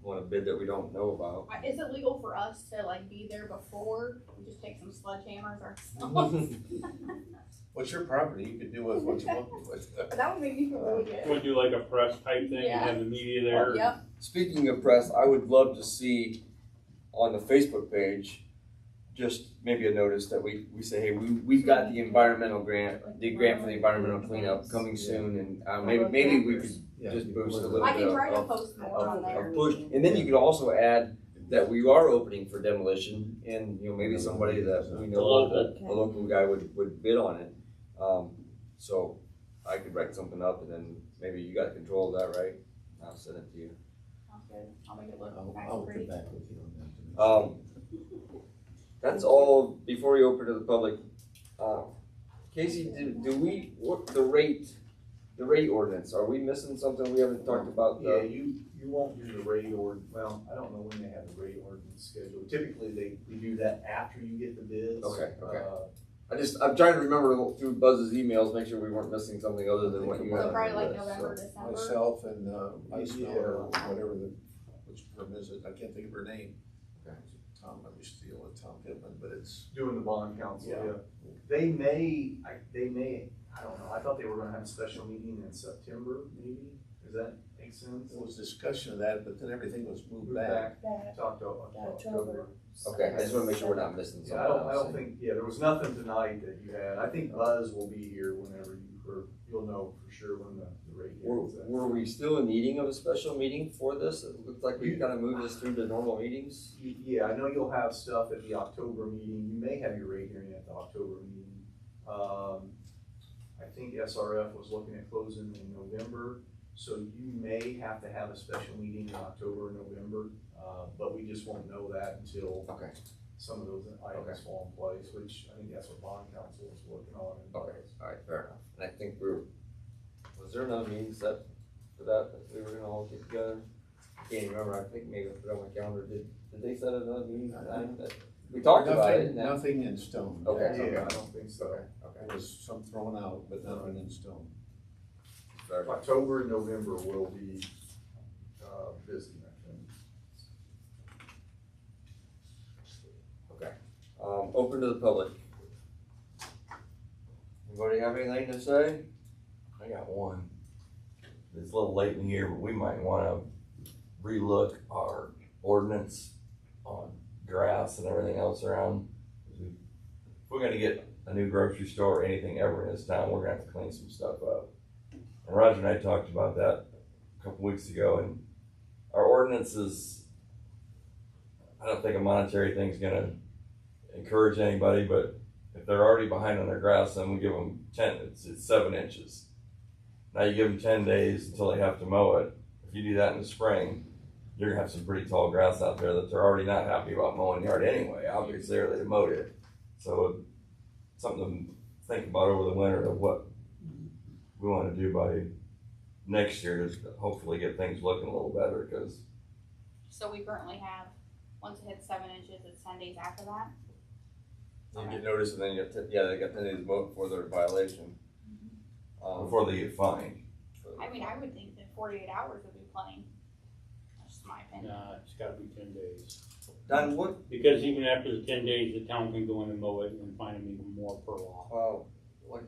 a bid that we don't know about. Is it legal for us to like be there before? We just take some sledgehammers ourselves? What's your property? You can do with what you want with. That would make me feel really good. We'll do like a press type thing and Yeah. have the media there. Yep. Speaking of press, I would love to see on the Facebook page, just maybe a notice that we say, hey, we've got the environmental grant, the grant for the environmental cleanup coming soon, and maybe we could just boost a little I bit can try to of post more on there. push. And then you could also add that we are opening for demolition, and, you know, maybe somebody that we know of, that a local guy would bid on it. So I could write something up, and then maybe you got control of that, right? I'll send it to you. Sounds good. I'll make it look nice I'll and pretty. get back with you on that. That's all before we open to the public. Casey, do we, what, the rate ordinance, are we missing something we haven't talked about? Yeah, you won't do the rate well, I don't know when they have the rate ordinance scheduled. Typically, they do that after you get the bids. Okay. I'm trying to remember through Buzz's emails, make sure we weren't missing something other than what you So had. probably like November, December. Myself and, or whatever which firm is it? I can't think of her name. Okay. Tom, I used to deal with Tom Pittman, but it's. Doing the bond council, Yeah. yeah. They may, I don't know, I thought they were gonna have a special meeting in September, maybe, is that Makes sense. There was discussion of that, but then everything was moved Move back. Back Talked to October. Okay, I just wanna make sure we're not missing something Yeah, else. I don't think, yeah, there was nothing tonight that you had. I think Buzz will be here whenever you'll know for sure when the rate hearing's at. Were we still in needing of a special meeting for this? It looked like we kinda moved this through to normal meetings. Yeah, I know you'll have stuff at the October meeting. You may have your rate hearing at the October meeting. I think SRF was looking at closing in November, so you may have to have a special meeting in October or November, but we just won't know that until Okay. some of those items fall in place, which I think that's what bond council is working on. Okay, alright, fair enough. And I think was there another meeting set for that we were gonna all get together? I can't even remember, I think maybe I put it on my calendar, did they set another meeting time that, we talked about it? Nothing in stone. Okay. Yeah, I don't think so. Okay. There was some thrown out, but nothing in stone. Fair enough. October and November will be, busy, I think. Okay, open to the public. Anybody have anything to say? I got one. It's a little late in the year, but we might wanna relook our ordinance on grass and everything else around. If we're gonna get a new grocery store or anything ever in this town, we're gonna have to clean some stuff up. And Roger and I talked about that a couple weeks ago, and our ordinances, I don't think a monetary thing's gonna encourage anybody, but if they're already behind on their grass, then we give them it's 7 inches. Now you give them 10 days until they have to mow it. If you do that in the spring, you're gonna have some pretty tall grass out there that they're already not happy about mowing the yard anyway, obviously, or they mowed it. So something to think about over the winter of what we wanna do by next year is hopefully get things looking a little better, because So we currently have, once it hits 7 inches, it's 10 days after that. You get notice and then you have to, they got 10 days to vote before they're in violation. before they get fined. I mean, I would think that 48 hours would be plenty. That's just my opinion. Nah, it's gotta be 10 days. Don, what, Because even after the 10 days, the town can go in and mow it and fine them even more per law. like,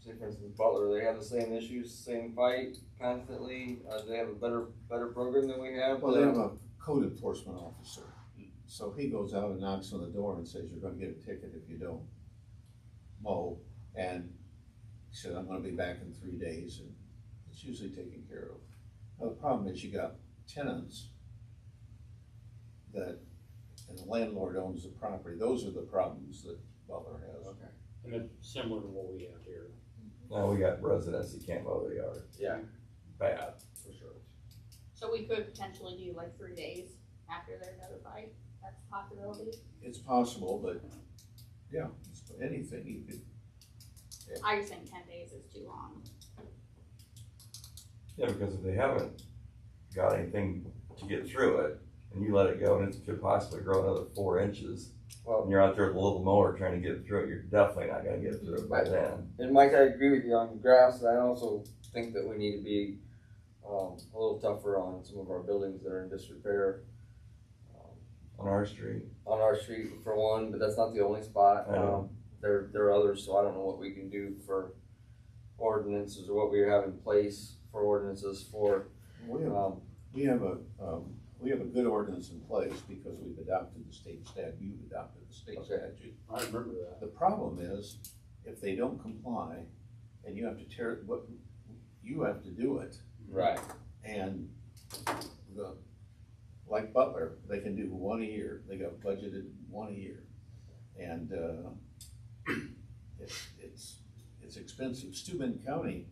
say for instance, Butler, they have the same issues, same fight constantly, they have a better program than we have. Well, they have a code enforcement officer, so he goes out and knocks on the door and says, you're gonna get a ticket if you don't mow, and he said, I'm gonna be back in 3 days, and it's usually taken care of. Now, the problem is you got tenants that, and the landlord owns the property, those are the problems that Butler has. Okay. And it's similar to what we have here. Now we got residents that can't mow their yard. Yeah. Bad, for sure. So we could potentially do like 3 days after they're notified. That's a possibility. It's possible, but, yeah, anything you could. I just think 10 days is too long. Yeah, because if they haven't got anything to get through it, and you let it go, and it could possibly grow another 4 inches, and you're out there with a little mower trying to get through it, you're definitely not gonna get through it by then. And Mike, I agree with you on grass, and I also think that we need to be, a little tougher on some of our buildings that are in disrepair. On our street. On our street for one, but that's not the only spot. I know. There are others, so I don't know what we can do for ordinances or what we have in place for ordinances for. We have a good ordinance in place because we've adopted the state statute, you've adopted the state statute. I remember that. The problem is, if they don't comply, and you have to you have to do it. Right. And like Butler, they can do 1 a year, they got budgeted 1 a year. And, it's expensive. Steuben County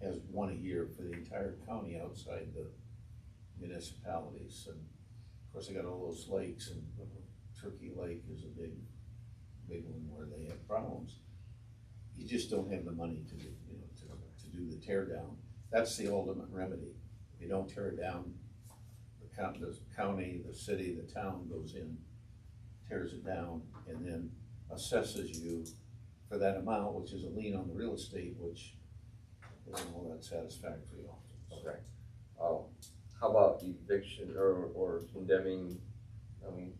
has 1 a year for the entire county outside the municipalities. And of course, they got all those lakes, and Turkey Lake is a big one where they have problems. You just don't have the money to do the tear down. That's the ultimate remedy. If you don't tear it down, the county, the city, the town goes in, tears it down, and then assesses you for that amount, which is a lien on the real estate, which isn't all that satisfactory often. Okay. How about eviction or condemning, I mean,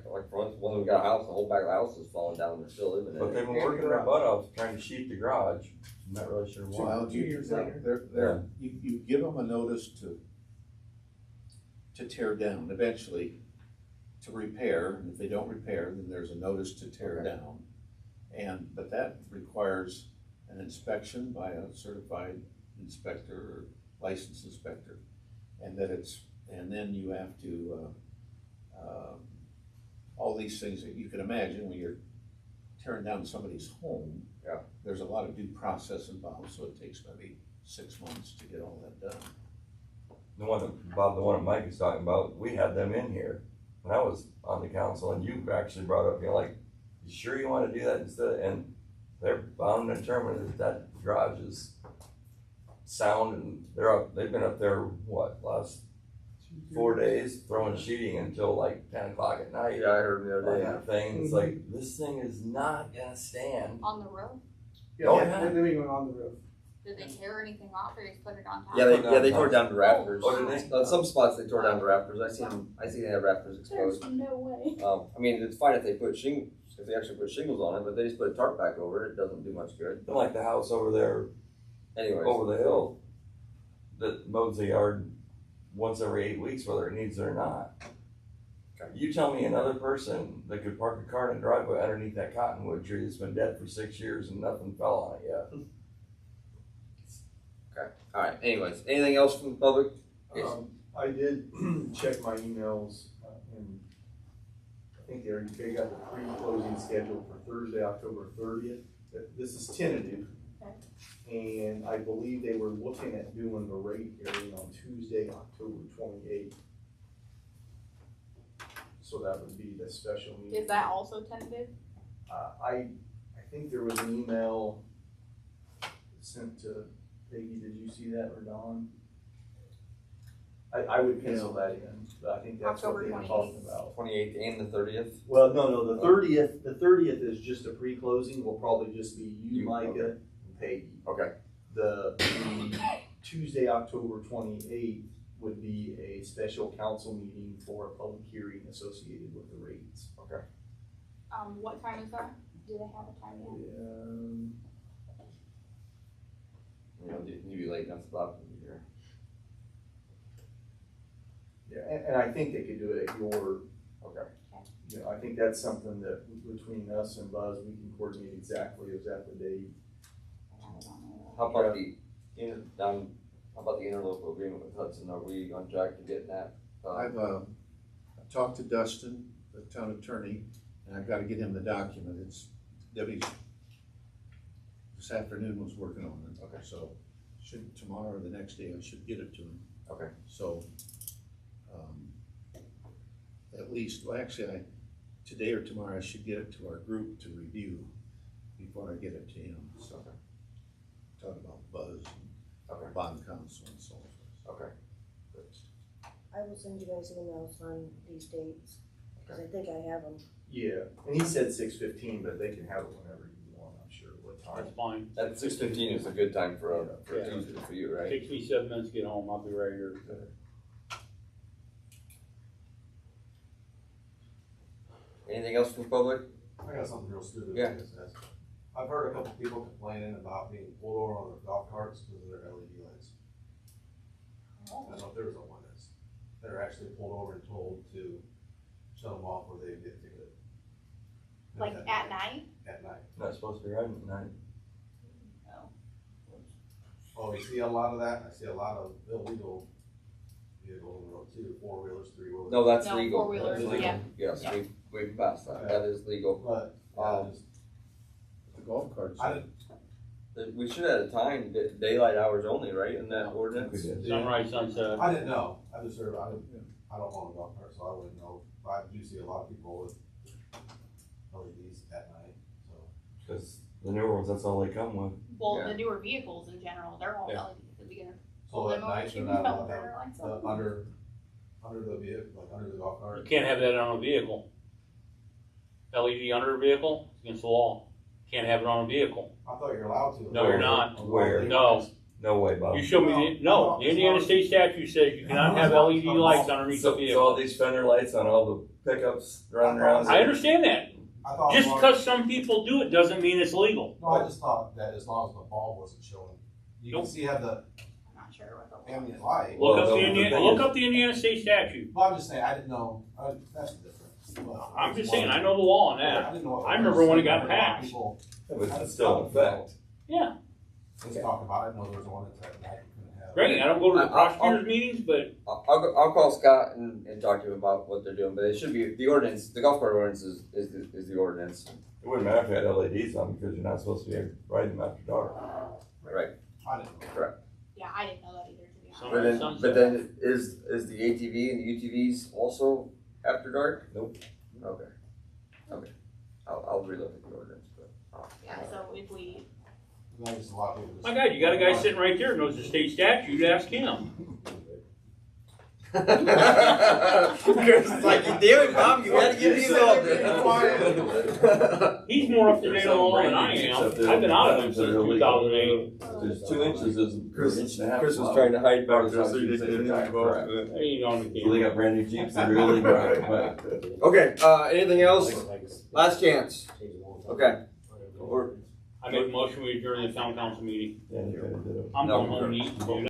for instance, when we got a house, the whole back of the house is falling down, and they're still living in it. But they've been working their butt off trying to sheet the garage I'm not really sure why. Well, 2 years later. You give them a notice to tear down, eventually to repair, and if they don't repair, then there's a notice to tear down. But that requires an inspection by a certified inspector or licensed inspector. And then you have to, all these things that you can imagine when you're tearing down somebody's home. Yeah. There's a lot of due process involved, so it takes maybe 6 months to get all that done. The one that Mike is talking about, we had them in here when I was on the council, and you actually brought up, you're like, you sure you want to do that instead? And they're bound and determined that garage is sound, and they've been up there, last 4 days, throwing sheeting until like 10 o'clock at night. Yeah, I heard the other On day. that thing, it's like, this thing is not gonna stand. On the roof? Oh, Yeah, they're living on the roof. Did they tear anything off or just put it on top? Yeah, they tore down the rafters. Oh, did they? On some spots they tore down the rafters. I see they have rafters exposed. There's no way. I mean, it's fine if they actually put shingles on it, but they just put a tarp back over it. It doesn't do much good. They're like the house over there, Anyways, over the hill, that mows the yard once every 8 weeks, whether it needs it or not. Okay. You tell me another person that could park a car in a driveway underneath that cottonwood tree that's been dead for 6 years and nothing fell on it yet. okay. All right. Anyways, anything else from the public? Yes. I did check my emails, and I think they got the pre-closing scheduled for Thursday, October 30th. This is tentative. And I believe they were looking at doing the rate hearing on Tuesday, October 28th. So that would be the special meeting. Is that also tentative? I think there was an email sent to Peggy. Did you see that, or Dawn? I would pencil that in, but I think that's what they were talking about. 28th and the 30th. Well, no, the 30th is just a pre-closing, will probably just be you, Micah, okay. and Peggy. Okay. The Tuesday, October 28th would be a special council meeting for a public hearing associated with the rates. Okay. What time is that? Do they have a time yet? You be late enough to stop and be here. Yeah, and I think they could do it at your, Okay. you know, I think that's something that between us and Buzz, we can coordinate exactly date. How about how about the interlocal agreement with Hudson? Are we on track to getting that? I've talked to Dustin, the town attorney, and I've got to get him the document. Debbie this afternoon was working on it. Okay. So tomorrow or the next day I should get it to him. Okay. So at least, well, actually, today or tomorrow I should get it to our group to review before I get it to him. So talk about Buzz, and bond council, and so on. Okay. I will send you guys emails on these dates, because I think I have them. Yeah, and he said 6:15, but they can have it whenever you want, I'm sure, what time. That's fine. That 6:15 is a good time for a Tuesday for you, right? Takes me 7 minutes to get home, I'll be right here. Anything else from the public? I got something real stupid. Yeah. I've heard a couple people complaining about being pulled over on their golf carts because of their LED lights. I don't know if there was a ordinance. They're actually pulled over and told to shut them off or they get ticketed. Like at night? At night. Not supposed to be riding at night. No. Oh, you see a lot of that? I see a lot of illegal vehicles on the road too, 4-wheelers, 3-wheelers. No, that's No, legal. 4-wheelers, That's legal. yeah. Yes, Yeah. we've passed that. That is legal. But, The golf carts. We should have a time, daylight hours only, right, in that ordinance? Sunrise, sunset. I didn't know. I just heard, I don't own a golf cart, so I wouldn't know. But I do see a lot of people with LEDs at night, so. Because the newer ones, that's all they come with. Well, Yeah. the newer vehicles in general, they're all Yeah. LEDs at the beginning. So at night, they're not allowed to have, lights under the vehicle, like under the golf cart. You can't have that on a vehicle. LED under a vehicle, it's against the law. Can't have it on a vehicle. I thought you were allowed to. No, you're not. Where? No. No way, Bob. You show me, the Indiana state statute says you cannot have LED lights underneath the So all vehicle. these fender lights on all the pickups running around. I understand that. I thought. Just because some people do it doesn't mean it's legal. No, I just thought that as long as the bulb wasn't showing, you can see how the I'm not sure what the. ambient light. Look Well, up the the Indiana, thing look is- up the Indiana state statute. Well, I'm just saying, I didn't know, that's the difference. Well, I'm just saying, I know the law on I that. didn't know what I was. remember when it got A lot of passed. people- But it's still in effect. Yeah, Let's talk about it, I know there was one that night you couldn't have. Greg, I don't go to the I'll- prosecutors meetings, but I'll call Scott and talk to him about what they're doing, but it should be, the ordinance, the golf cart ordinance is the ordinance. It wouldn't matter if you had LEDs on because you're not supposed to be riding them after dark. Right. I didn't know. Correct. Yeah, I didn't know that either, to be honest. But then, Sunset. but then is the ATV and the UTVs also after dark? Nope. Okay. I'll relook at the ordinance, but. Yeah, so if we, I think it's a lot of people just- my God, you got a guy sitting right there who knows the state statute, ask him. Chris is like, damn it, Bob, you gotta get these off. He's more up to date on the law than I am. I've been out of them since 2008. There's 2 inches is Chris, an inch and a half. Chris was long. trying to hide back By the there time so he you didn't say get track, involved. correct. There you go, on the So they camera. got brand new Jeeps that are really bright, but Okay, anything else? Last chance. Okay. Or- I make a motion we adjourn the town council meeting. yeah, they kinda did it. I'm No. going home and eat.